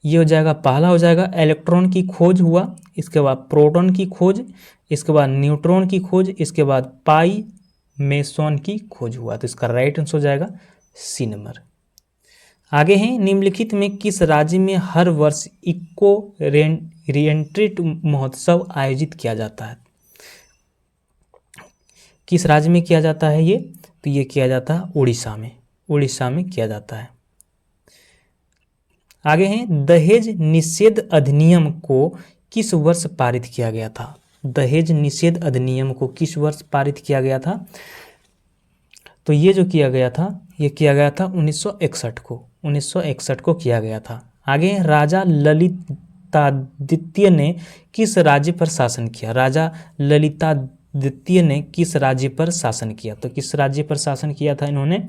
ये हो जाएगा पहला हो जाएगा इलेक्ट्रॉन की खोज हुआ, इसके बाद प्रोटॉन की खोज, इसके बाद न्यूट्रॉन की खोज, इसके बाद पाई मेसॉन की खोज हुआ, तो इसका राइट आंसर हो जाएगा सी नंबर। आगे हैं, निम्नलिखित में किस राज्य में हर वर्ष इको रिएंट्रेट महोत्सव आयोजित किया जाता है, किस राज्य में किया जाता है ये, तो ये किया जाता है उड़ीसा में किया जाता है। आगे हैं, दहेज निषेध अधिनियम को किस वर्ष पारित किया गया था, दहेज निषेध अधिनियम को किस वर्ष पारित किया गया था, तो ये जो किया गया था, ये किया गया था 1961 को किया गया था। आगे, राजा ललितादित्य ने किस राज्य पर शासन किया, राजा ललितादित्य ने किस राज्य पर शासन किया, तो किस राज्य पर शासन किया था इन्होंने,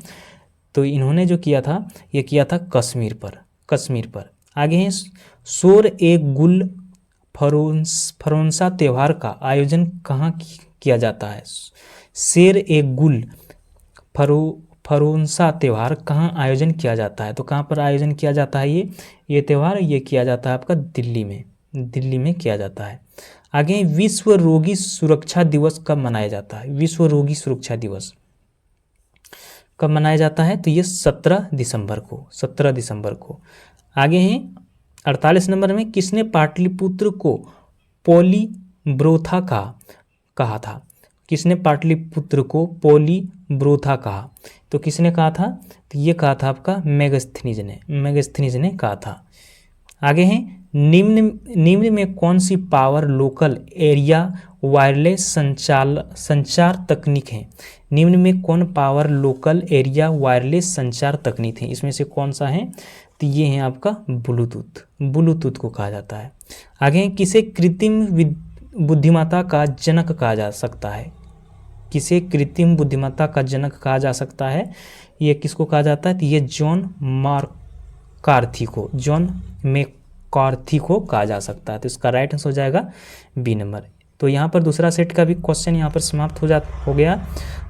तो इन्होंने जो किया था ये किया था कश्मीर पर। आगे हैं, शोर ए गुल फरोंसा त्यौहार का आयोजन कहाँ किया जाता है, शेर ए गुल फरोंसा त्यौहार कहाँ आयोजन किया जाता है, तो कहाँ पर आयोजन किया जाता है ये त्यौहार, ये किया जाता है आपका दिल्ली में किया जाता है। आगे, विश्व रोगी सुरक्षा दिवस कब मनाया जाता है, विश्व रोगी सुरक्षा दिवस कब मनाया जाता है, तो ये 17 दिसंबर को। आगे हैं, 48 नंबर में, किसने पाटलिपुत्र को पॉलीब्रोथा कहा था, किसने पाटलिपुत्र को पॉलीब्रोथा कहा, तो किसने कहा था, तो ये कहा था आपका मेगास्थनीज ने कहा था। आगे हैं, निम्न में कौन सी पावर लोकल एरिया वायरलेस संचार तकनीक है, निम्न में कौन पावर लोकल एरिया वायरलेस संचार तकनीक है, इसमें से कौन सा है, तो ये है आपका ब्लूटूथ को कहा जाता है। आगे, किसे कृत्रिम बुद्धिमत्ता का जनक कहा जा सकता है, किसे कृत्रिम बुद्धिमत्ता का जनक कहा जा सकता है, ये किसको कहा जाता है, तो ये जॉन मैकार्थी कॉर्थी को कहा जा सकता है। तो इसका राइट आंसर हो जाएगा बी नंबर। तो यहाँ पर दूसरा सेट का भी क्वेश्चन यहाँ पर समाप्त हो गया।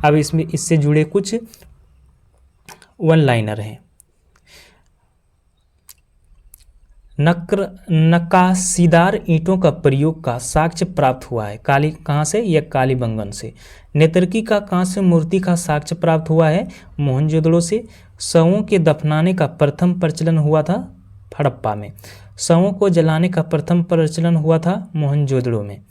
अब इसमें इससे जुड़े कुछ वन लाइनर हैं। नक्काशीदार ईंटों का प्रयोग का साक्ष्य प्राप्त हुआ है। कहाँ से? यह कालीबंगन से। नेतर्की का कांस्य मूर्ति का साक्ष्य प्राप्त हुआ है मोहनजोदड़ो से। शवों के दफनाने का प्रथम प्रचलन हुआ था हड़प्पा में। शवों को जलाने का प्रथम प्रचलन हुआ था मोहनजोदड़ो में।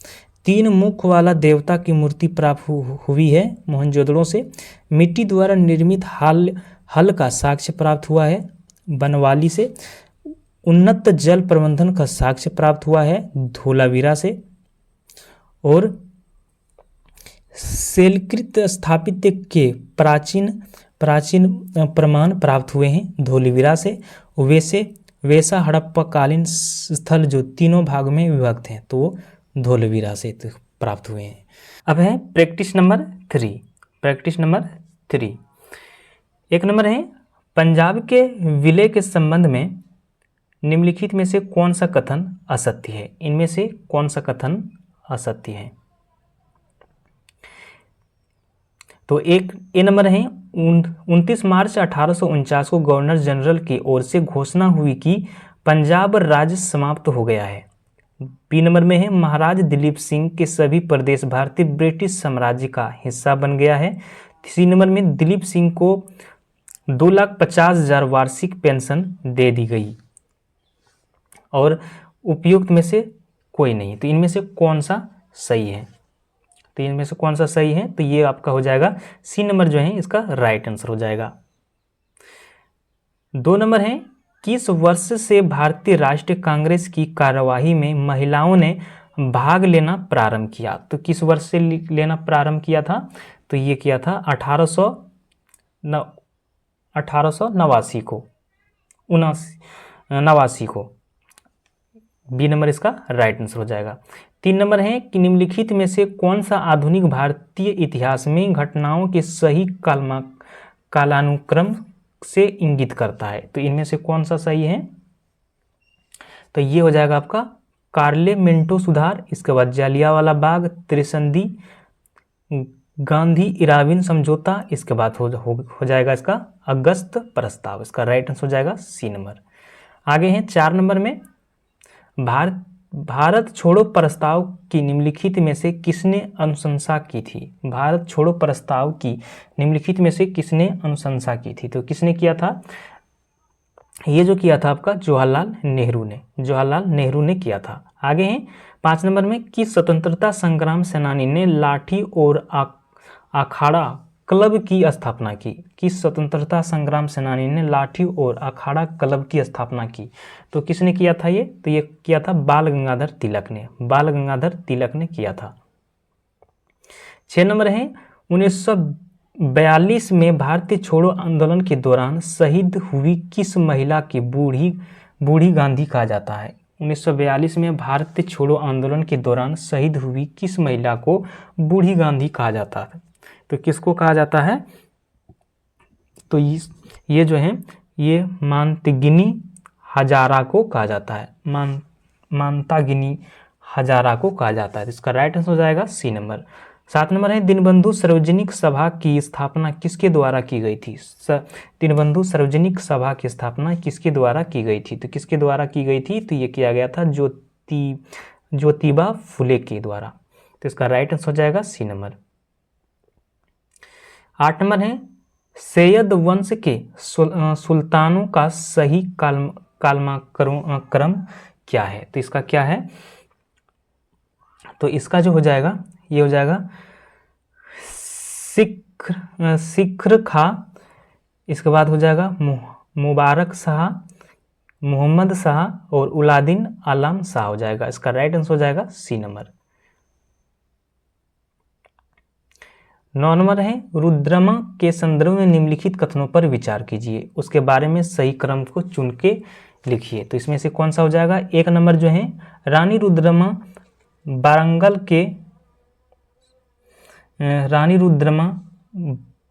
3 मुख वाला देवता की मूर्ति प्राप्त हुई है मोहनजोदड़ो से। मिट्टी द्वारा निर्मित हल का साक्ष्य प्राप्त हुआ है बनवाली से। उन्नत जल प्रबंधन का साक्ष्य प्राप्त हुआ है धोलावीरा से। और शैलकृत स्थापत्य के प्राचीन प्रमाण प्राप्त हुए हैं धोलावीरा से। वैसा हड़प्पाकालीन स्थल जो 3 भाग में विभक्त हैं तो वो धोलावीरा से प्राप्त हुए हैं। अब है प्रैक्टिस नंबर 3। प्रैक्टिस नंबर 3 एक नंबर है, पंजाब के विलय के संबंध में निम्नलिखित में से कौन सा कथन असत्य है? इनमें से कौन सा कथन असत्य है? तो एक ए नंबर है, 29 मार्च 1849 को गवर्नर जनरल की ओर से घोषणा हुई कि पंजाब राज्य समाप्त हो गया है। बी नंबर में है, महाराज दिलीप सिंह के सभी प्रदेश भारतीय ब्रिटिश साम्राज्य का हिस्सा बन गया है। सी नंबर में दिलीप सिंह को 2,50,000 वार्षिक पेंशन दे दी गई और उपयुक्त में से कोई नहीं। तो इनमें से कौन सा सही है? तो इनमें से कौन सा सही है? तो ये आपका हो जाएगा सी नंबर जो है इसका राइट आंसर हो जाएगा। 2 नंबर है, किस वर्ष से भारतीय राष्ट्रीय कांग्रेस की कार्यवाही में महिलाओं ने भाग लेना प्रारंभ किया? तो किस वर्ष से लेना प्रारंभ किया था? तो ये किया था 1889 को 89 को। बी नंबर इसका राइट आंसर हो जाएगा। 3 नंबर है कि निम्नलिखित में से कौन सा आधुनिक भारतीय इतिहास में घटनाओं के सही कालानुक्रम से इंगित करता है? तो इनमें से कौन सा सही है? तो ये हो जाएगा आपका कार्ले मिंटो सुधार, इसके बाद जालियांवाला बाग, त्रिसंधी, गांधी इराविन समझौता, इसके बाद हो जाएगा इसका अगस्त प्रस्ताव। इसका राइट आंसर हो जाएगा सी नंबर। आगे हैं 4 नंबर में, भारत छोड़ो प्रस्ताव की निम्नलिखित में से किसने अनुशंसा की थी? भारत छोड़ो प्रस्ताव की निम्नलिखित में से किसने अनुशंसा की थी? तो किसने किया था? ये जो किया था आपका जवाहरलाल नेहरू ने किया था। आगे हैं 5 नंबर में, किस स्वतंत्रता संग्राम सेनानी ने लाठी और अखाड़ा क्लब की स्थापना की? किस स्वतंत्रता संग्राम सेनानी ने लाठी और अखाड़ा क्लब की स्थापना की? तो किसने किया था ये? तो ये किया था बाल गंगाधर तिलक ने किया था। 6 नंबर है, 1942 में भारतीय छोड़ो आंदोलन के दौरान शहीद हुई किस महिला की बूढ़ी गांधी कहा जाता है? 1942 में भारतीय छोड़ो आंदोलन के दौरान शहीद हुई किस महिला को बूढ़ी गांधी कहा जाता है? तो किसको कहा जाता है? तो ये जो है ये मानतागिनी हजारा को कहा जाता है। मानतागिनी हजारा को कहा जाता है। इसका राइट आंसर हो जाएगा सी नंबर। 7 नंबर है, दीनबंधु सार्वजनिक सभा की स्थापना किसके द्वारा की गई थी? दीनबंधु सार्वजनिक सभा की स्थापना किसके द्वारा की गई थी? तो किसके द्वारा की गई थी? तो ये किया गया था ज्योतिबा फुले के द्वारा। तो इसका राइट आंसर हो जाएगा सी नंबर। 8 नंबर है, सैयद वंश के सुल्तानों का सही कालक्रम क्या है? तो इसका क्या है? तो इसका जो हो जाएगा ये हो जाएगा सिखर खा, इसके बाद हो जाएगा मुबारक शाह, मोहम्मद शाह और उलादीन आलम शाह हो जाएगा। इसका राइट आंसर हो जाएगा सी नंबर। 9 नंबर है, रुद्रमा के संदर्भ में निम्नलिखित कथनों पर विचार कीजिए, उसके बारे में सही क्रम को चुन के लिखिए। तो इसमें से कौन सा हो जाएगा? 1 नंबर जो है, रानी रुद्रमा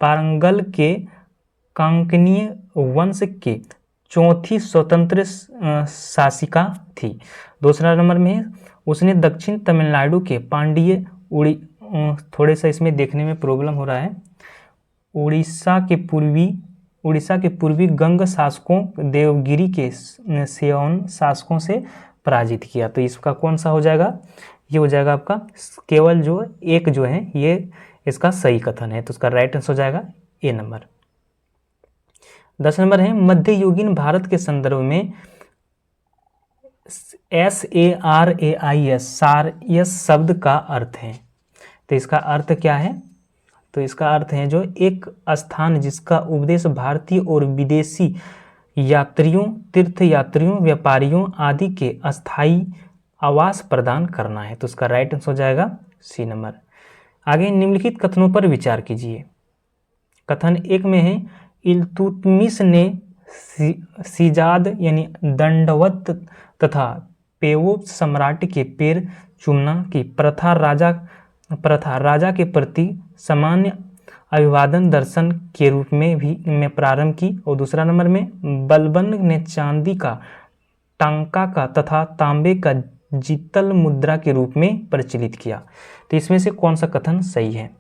वारंगल के कांकनीय वंश के चौथी स्वतंत्र शासिका थी। दूसरा नंबर में है उसने दक्षिण तमिलनाडु के पांड्य थोड़े सा इसमें देखने में प्रॉब्लम हो रहा है, उड़ीसा के पूर्वी गंग शासकों देवगिरी के सेओन शासकों से पराजित किया। तो इसका कौन सा हो जाएगा, ये हो जाएगा आपका केवल जो एक जो है ये इसका सही कथन है, तो उसका राइट आंसर हो जाएगा ए नंबर। 10 नंबर है मध्ययुगीन भारत के संदर्भ में सारयस शब्द का अर्थ है। तो इसका अर्थ क्या है, तो इसका अर्थ है जो एक स्थान जिसका उपदेश भारतीय और विदेशी यात्रियों, तीर्थयात्रियों, व्यापारियों आदि के अस्थायी आवास प्रदान करना है। तो उसका राइट आंसर हो जाएगा सी नंबर। आगे निम्नलिखित कथनों पर विचार कीजिए। कथन 1 में है इल्तुतमिश ने सिजाद यानी दंडवत तथा पेवो सम्राट के पैर चूमना की प्रथा राजा के प्रति सामान्य अभिवादन दर्शन के रूप में प्रारंभ की। और दूसरा नंबर में बलबन ने चांदी का, टांका का तथा तांबे का जितल मुद्रा के रूप में प्रचलित किया। तो इसमें से कौन सा कथन सही है,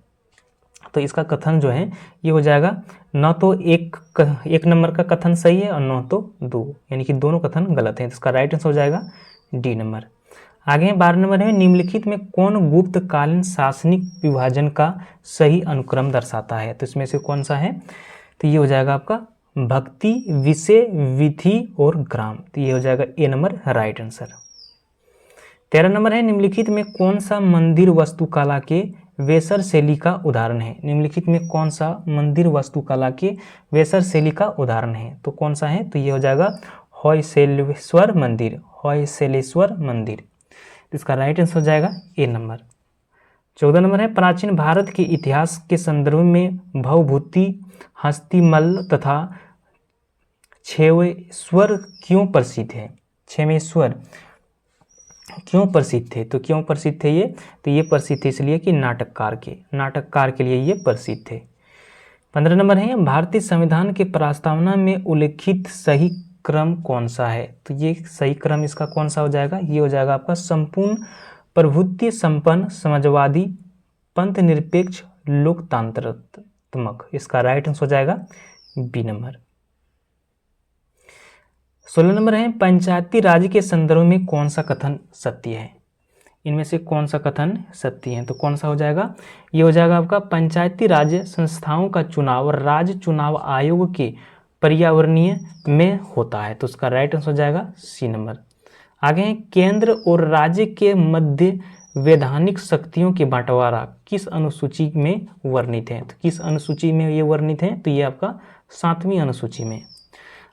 तो इसका कथन जो है ये हो जाएगा न तो एक नंबर का कथन सही है और न तो 2, यानी कि दोनों कथन गलत हैं। तो इसका राइट आंसर हो जाएगा डी नंबर। आगे 12 नंबर है निम्नलिखित में कौन गुप्तकालीन शासनिक विभाजन का सही अनुक्रम दर्शाता है। तो इसमें से कौन सा है, तो ये हो जाएगा आपका भक्ति, विषय, विधि और ग्राम। तो ये हो जाएगा ए नंबर राइट आंसर। 13 नंबर है निम्नलिखित में कौन सा मंदिर वास्तुकला के वेसर शैली का उदाहरण है। निम्नलिखित में कौन सा मंदिर वास्तुकला के वेसर शैली का उदाहरण है, तो कौन सा है, तो ये हो जाएगा होयसलेश्वर मंदिर। इसका राइट आंसर हो जाएगा ए नंबर। 14 नंबर है प्राचीन भारत के इतिहास के संदर्भ में भवभूति, हस्तिमल्ल तथा क्षेमेश्वर क्यों प्रसिद्ध है। क्षेमेश्वर क्यों प्रसिद्ध थे, तो क्यों प्रसिद्ध थे ये, तो ये प्रसिद्ध थे इसलिए कि नाटककार के लिए ये प्रसिद्ध थे। 15 नंबर है भारतीय संविधान के प्रस्तावना में उल्लिखित सही क्रम कौन सा है। तो ये सही क्रम इसका कौन सा हो जाएगा, ये हो जाएगा आपका संपूर्ण प्रभुत्व संपन्न समाजवादी पंथ निरपेक्ष लोकतंत्रात्मक। इसका राइट आंसर हो जाएगा बी नंबर। 16 नंबर है पंचायती राज के संदर्भ में कौन सा कथन सत्य है। इनमें से कौन सा कथन सत्य है, तो कौन सा हो जाएगा, ये हो जाएगा आपका पंचायती राज संस्थाओं का चुनाव राज्य चुनाव आयोग के पर्यावरणीय में होता है। तो उसका राइट आंसर हो जाएगा सी नंबर। आगे है केंद्र और राज्य के मध्य वैधानिक शक्तियों के बंटवारा किस अनुसूची में वर्णित है। तो किस अनुसूची में ये वर्णित है, तो ये आपका 7वीं अनुसूची में।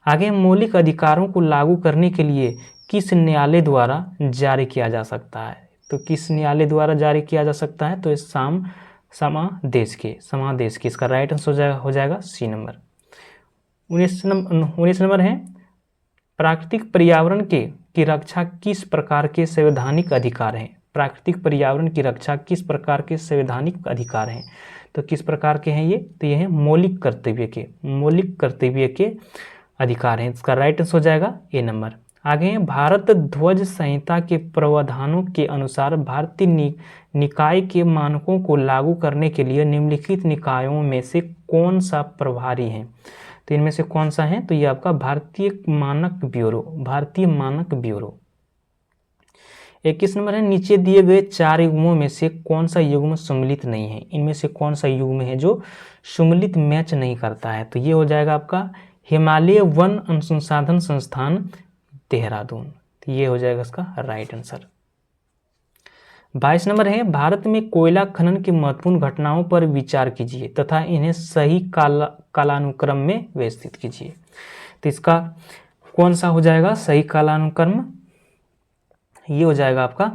आगे मौलिक अधिकारों को लागू करने के लिए किस न्यायालय द्वारा जारी किया जा सकता है। तो किस न्यायालय द्वारा जारी किया जा सकता है, तो इस समादेश के। इसका राइट आंसर हो जाएगा सी नंबर। 19 नंबर है प्राकृतिक पर्यावरण की रक्षा किस प्रकार के संवैधानिक अधिकार हैं। प्राकृतिक पर्यावरण की रक्षा किस प्रकार के संवैधानिक अधिकार हैं, तो किस प्रकार के हैं ये, तो ये हैं मौलिक कर्तव्य के अधिकार हैं। इसका राइट आंसर हो जाएगा ए नंबर। आगे हैं भारत ध्वज संहिता के प्रावधानों के अनुसार भारतीय निकाय के मानकों को लागू करने के लिए निम्नलिखित निकायों में से कौन सा प्रभारी है। तो इनमें से कौन सा है, तो ये आपका भारतीय मानक ब्यूरो। 21 नंबर है नीचे दिए गए 4 युग्मों में से कौन सा युग्म सम्मिलित नहीं है। इनमें से कौन सा युग्म है जो सम्मिलित मैच नहीं करता है, तो ये हो जाएगा आपका हिमालय वन अनुसंधान संस्थान देहरादून। तो ये हो जाएगा इसका राइट आंसर। 22 नंबर है भारत में कोयला खनन की महत्वपूर्ण घटनाओं पर विचार कीजिए तथा इन्हें सही कालानुक्रम में व्यवस्थित कीजिए। तो इसका कौन सा हो जाएगा सही कालानुक्रम, ये हो जाएगा आपका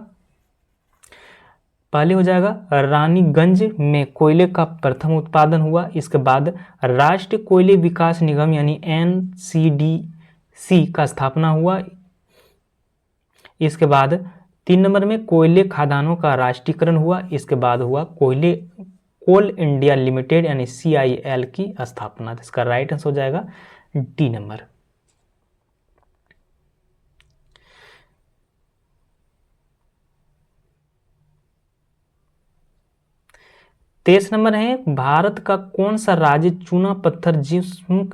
पहले हो जाएगा रानीगंज में कोयले का प्रथम उत्पादन हुआ। इसके बाद राष्ट्रीय कोयले विकास निगम यानी NCDC का स्थापना हुआ। इसके बाद 3 नंबर में कोयले खदानों का राष्ट्रीयकरण हुआ। इसके बाद हुआ कोल इंडिया लिमिटेड यानी CIL की स्थापना। इसका राइट आंसर हो जाएगा डी नंबर। 23 नंबर है, भारत का कौन सा राज्य चूना पत्थर जिस्म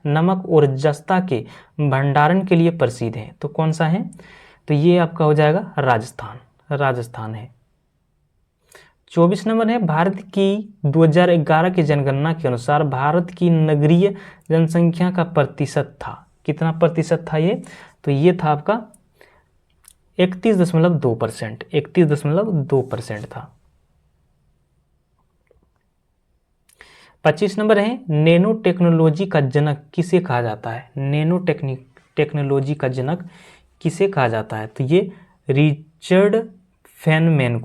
नमक और जस्ता के भंडारण के लिए प्रसिद्ध है? तो कौन सा है? तो ये आपका हो जाएगा राजस्थान है। 24 नंबर है, भारत की 2011 की जनगणना के अनुसार भारत की नगरीय जनसंख्या का प्रतिशत था, कितना प्रतिशत था ये? तो ये था आपका 31.2%, 31.2% था। 25 नंबर है, नैनो टेक्नोलॉजी का जनक किसे कहा जाता है? नैनो टेक्नोलॉजी का जनक किसे कहा जाता है? तो ये रिचर्ड फेनमैन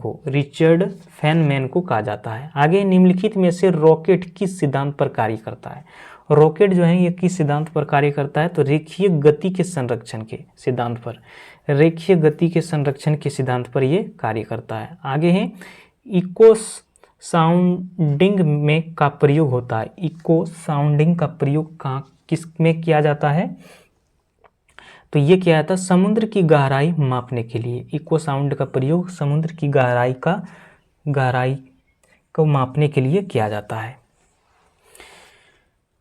को कहा जाता है। आगे, निम्नलिखित में से रॉकेट किस सिद्धांत पर कार्य करता है? रॉकेट जो है ये किस सिद्धांत पर कार्य करता है? तो रेखीय गति के संरक्षण के सिद्धांत पर ये कार्य करता है। आगे है, इको साउंडिंग में का प्रयोग होता है। इको साउंडिंग का प्रयोग किस में किया जाता है? तो ये किया जाता है समुद्र की गहराई मापने के लिए। इको साउंड का प्रयोग समुद्र की गहराई को मापने के लिए किया जाता है।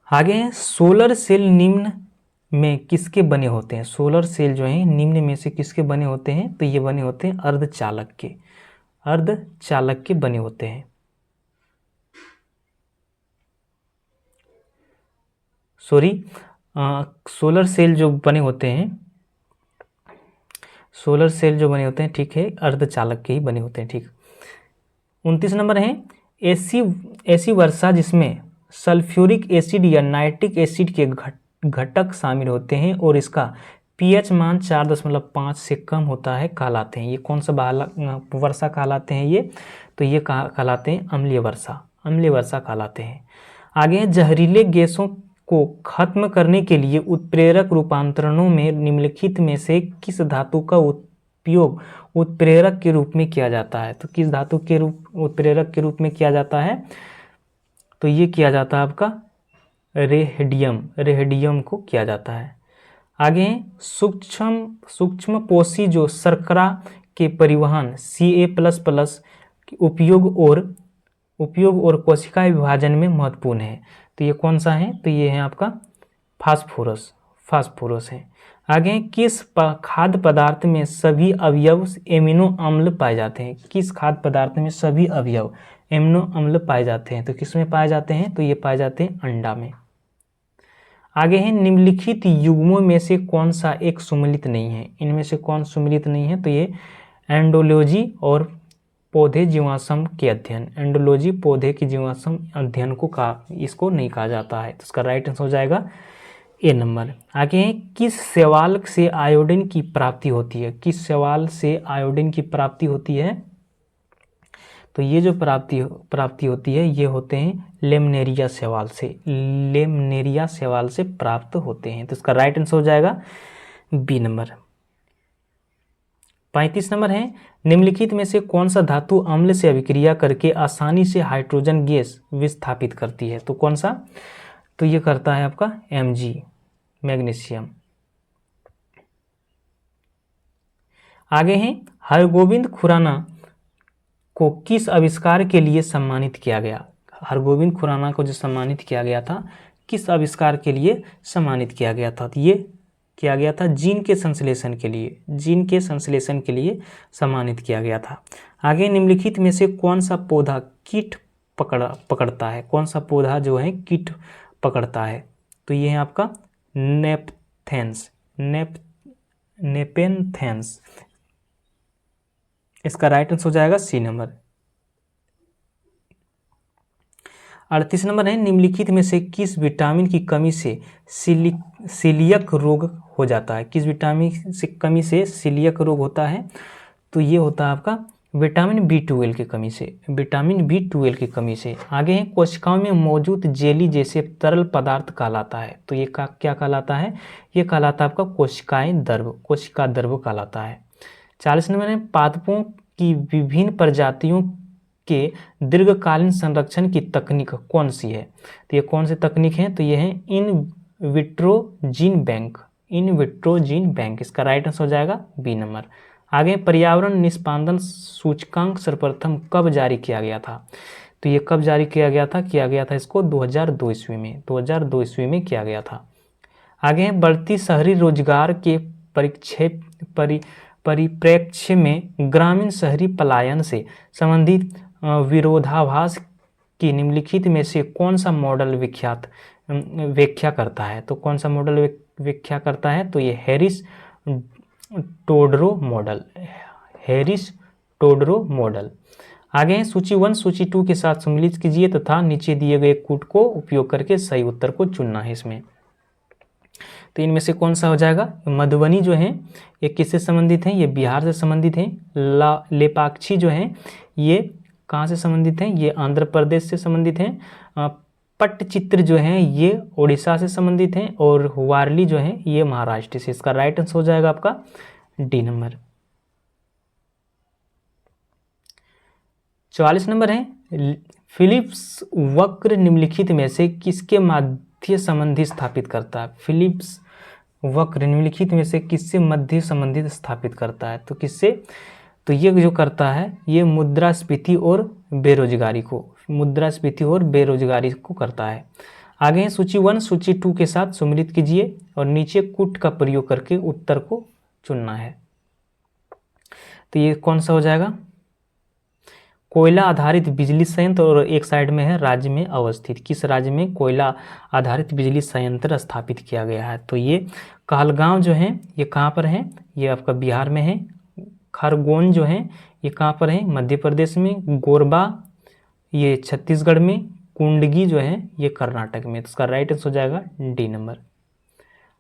आगे है, सोलर सेल निम्न में किसके बने होते हैं? सोलर सेल जो है निम्न में से किसके बने होते हैं? तो ये बने होते हैं अर्धचालक के बने होते हैं। सोलर सेल जो बने होते हैं, ठीक है, अर्धचालक के ही बने होते हैं, ठीक। 29 नंबर है, ऐसी वर्षा जिसमें सल्फ्यूरिक एसिड या नाइट्रिक एसिड के घटक शामिल होते हैं और इसका pH मान 4.5 से कम होता है कहलाते हैं। ये कौन सा वर्षा कहलाते हैं ये? तो ये कहलाते हैं अम्लीय वर्षा कहलाते हैं। आगे, जहरीले गैसों को खत्म करने के लिए उत्प्रेरक रूपांतरणों में निम्नलिखित में से किस धातु का उपयोग उत्प्रेरक के रूप में किया जाता है? तो किस धातु के उत्प्रेरक के रूप में किया जाता है? तो ये किया जाता है आपका रेहेडियम को किया जाता है। आगे, सूक्ष्म पोषी जो शर्करा के परिवहन Ca++ उपयोग और कोशिका विभाजन में महत्वपूर्ण है। तो ये कौन सा है? तो ये है आपका फास्फोरस है। आगे, किस खाद्य पदार्थ में सभी अवयव एमिनो अम्ल पाए जाते हैं? किस खाद्य पदार्थ में सभी अवयव एमिनो अम्ल पाए जाते हैं? तो किस में पाए जाते हैं? तो ये पाए जाते हैं अंडा में। आगे है, निम्नलिखित युग्मों में से कौन सा एक सुमेलित नहीं है? इनमें से कौन सुमेलित नहीं है? तो ये एंडोलॉजी और पौधे जीवाश्म के अध्ययन, एंडोलॉजी पौधे की जीवाश्म अध्ययन को इसको नहीं कहा जाता है। तो इसका राइट आंसर हो जाएगा ए नंबर। आगे है, किस शैवाल से आयोडीन की प्राप्ति होती है? किस शैवाल से आयोडीन की प्राप्ति होती है? तो ये जो प्राप्ति होती है ये होते हैं लेमनेरिया शैवाल से प्राप्त होते हैं। तो इसका राइट आंसर हो जाएगा बी नंबर। 35 नंबर है, निम्नलिखित में से कौन सा धातु अम्ल से अभिक्रिया करके आसानी से हाइड्रोजन गैस विस्थापित करती है? तो कौन सा? तो ये करता है आपका Mg, मैग्नीशियम। आगे है, हरगोविंद खुराना को किस आविष्कार के लिए सम्मानित किया गया? हरगोविंद खुराना को जो सम्मानित किया गया था, किस आविष्कार के लिए सम्मानित किया गया था? तो ये किया गया था जीन के संश्लेषण के लिए सम्मानित किया गया था। आगे, निम्नलिखित में से कौन सा पौधा कीट पकड़ता है? कौन सा पौधा जो है कीट पकड़ता है? तो ये है आपका नेपेंथेंस। इसका राइट आंसर हो जाएगा सी नंबर। 38 नंबर है, निम्नलिखित में से किस विटामिन की कमी से सीलियक रोग हो जाता है? किस विटामिन से कमी से सीलियक रोग होता है? तो ये होता है आपका विटामिन B12 की कमी से। आगे है, कोशिकाओं में मौजूद जेली जैसे तरल पदार्थ कहलाता है। तो ये क्या कहलाता है? ये कहलाता है आपका कोशिका द्रव कहलाता है। 40 नंबर में, पादपों की विभिन्न प्रजातियों के दीर्घकालीन संरक्षण की तकनीक कौन सी है? तो ये कौन सी तकनीक है? तो ये है इन विट्रो जीन बैंक। इसका राइट आंसर हो जाएगा बी नंबर। आगे, पर्यावरण निष्पादन सूचकांक सर्वप्रथम कब जारी किया गया था? तो ये कब जारी किया गया था? किया गया था इसको 2002 ईस्वी में, 2002 ईस्वी में किया गया था। आगे हैं, बढ़ती शहरी रोजगार के परिप्रेक्ष्य में ग्रामीण शहरी पलायन से संबंधित विरोधाभास की निम्नलिखित में से कौन सा मॉडल व्याख्या करता है? तो कौन सा मॉडल व्याख्या करता है? तो ये हैरिस टोडरो मॉडल, हैरिस टोडरो मॉडल। आगे हैं, सूची 1 सूची 2 के साथ सम्मिलित कीजिए तथा नीचे दिए गए कूट को उपयोग करके सही उत्तर को चुनना है इसमें। तो इनमें से कौन सा हो जाएगा? मधुबनी जो है ये किससे संबंधित हैं? ये बिहार से संबंधित हैं। लेपाक्षी जो हैं ये कहाँ से संबंधित हैं? ये आंध्र प्रदेश से संबंधित हैं। पट्टचित्र जो हैं ये उड़ीसा से संबंधित हैं और वारली जो है ये महाराष्ट्र से। इसका राइट आंसर हो जाएगा आपका डी नंबर। 44 नंबर है, फिलिप्स वक्र निम्नलिखित में से किसके मध्य संबंधी स्थापित करता है? फिलिप्स वक्र निम्नलिखित में से किससे मध्य संबंधित स्थापित करता है? तो किससे? तो ये जो करता है ये मुद्रास्फीति और बेरोजगारी को, मुद्रास्फीति और बेरोजगारी को करता है। आगे हैं, सूची 1 सूची 2 के साथ सम्मिलित कीजिए और नीचे कूट का प्रयोग करके उत्तर को चुनना है। तो ये कौन सा हो जाएगा? कोयला आधारित बिजली संयंत्र और एक साइड में है राज्य में अवस्थित। किस राज्य में कोयला आधारित बिजली संयंत्र स्थापित किया गया है? तो ये कहलगांव जो है ये कहाँ पर है? ये आपका बिहार में है। खरगोन जो है ये कहाँ पर है? मध्य प्रदेश में। गोरबा ये छत्तीसगढ़ में। कुंडगी जो है ये कर्नाटक में। तो इसका राइट आंसर हो जाएगा डी नंबर।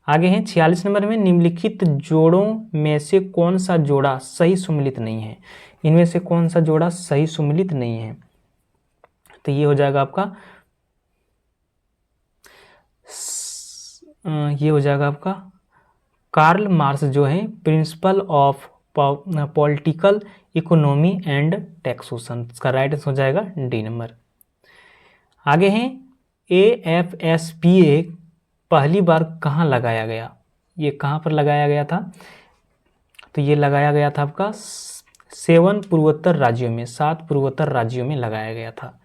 आगे हैं, 46 नंबर में निम्नलिखित जोड़ों में से कौन सा जोड़ा सही सुमेलित नहीं है? इनमें से कौन सा जोड़ा सही सुमेलित नहीं है? तो ये हो जाएगा आपका कार्ल मार्क्स जो है principle of political economy and taxation. इसका राइट आंसर हो जाएगा डी नंबर। आगे हैं, AFSPA पहली बार कहाँ लगाया गया? ये कहाँ पर लगाया गया था? तो ये लगाया गया था आपका 7 पूर्वोत्तर राज्यों में, 7 पूर्वोत्तर राज्यों में लगाया गया था।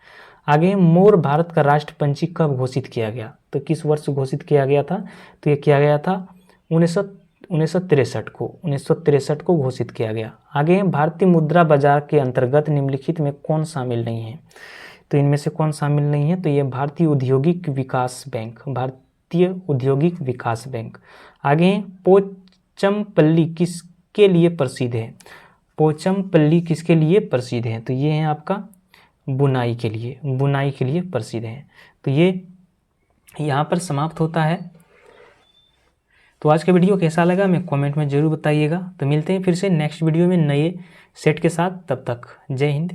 आगे, मोर भारत का राष्ट्र पंछी कब घोषित किया गया? तो किस वर्ष घोषित किया गया था? तो ये किया गया था 1963 को घोषित किया गया। आगे, भारतीय मुद्रा बाजार के अंतर्गत निम्नलिखित में कौन शामिल नहीं है? तो इनमें से कौन शामिल नहीं है? तो ये भारतीय औद्योगिक विकास बैंक, भारतीय औद्योगिक विकास बैंक। आगे, पोचमपल्ली किसके लिए प्रसिद्ध है? पोचमपल्ली किसके लिए प्रसिद्ध है? तो ये है आपका बुनाई के लिए, बुनाई के लिए प्रसिद्ध है। तो ये यहाँ पर समाप्त होता है। तो आज का वीडियो कैसा लगा मैं कमेंट में ज़रूर बताइएगा। तो मिलते हैं फिर से नेक्स्ट वीडियो में नए सेट के साथ। तब तक जय हिंद।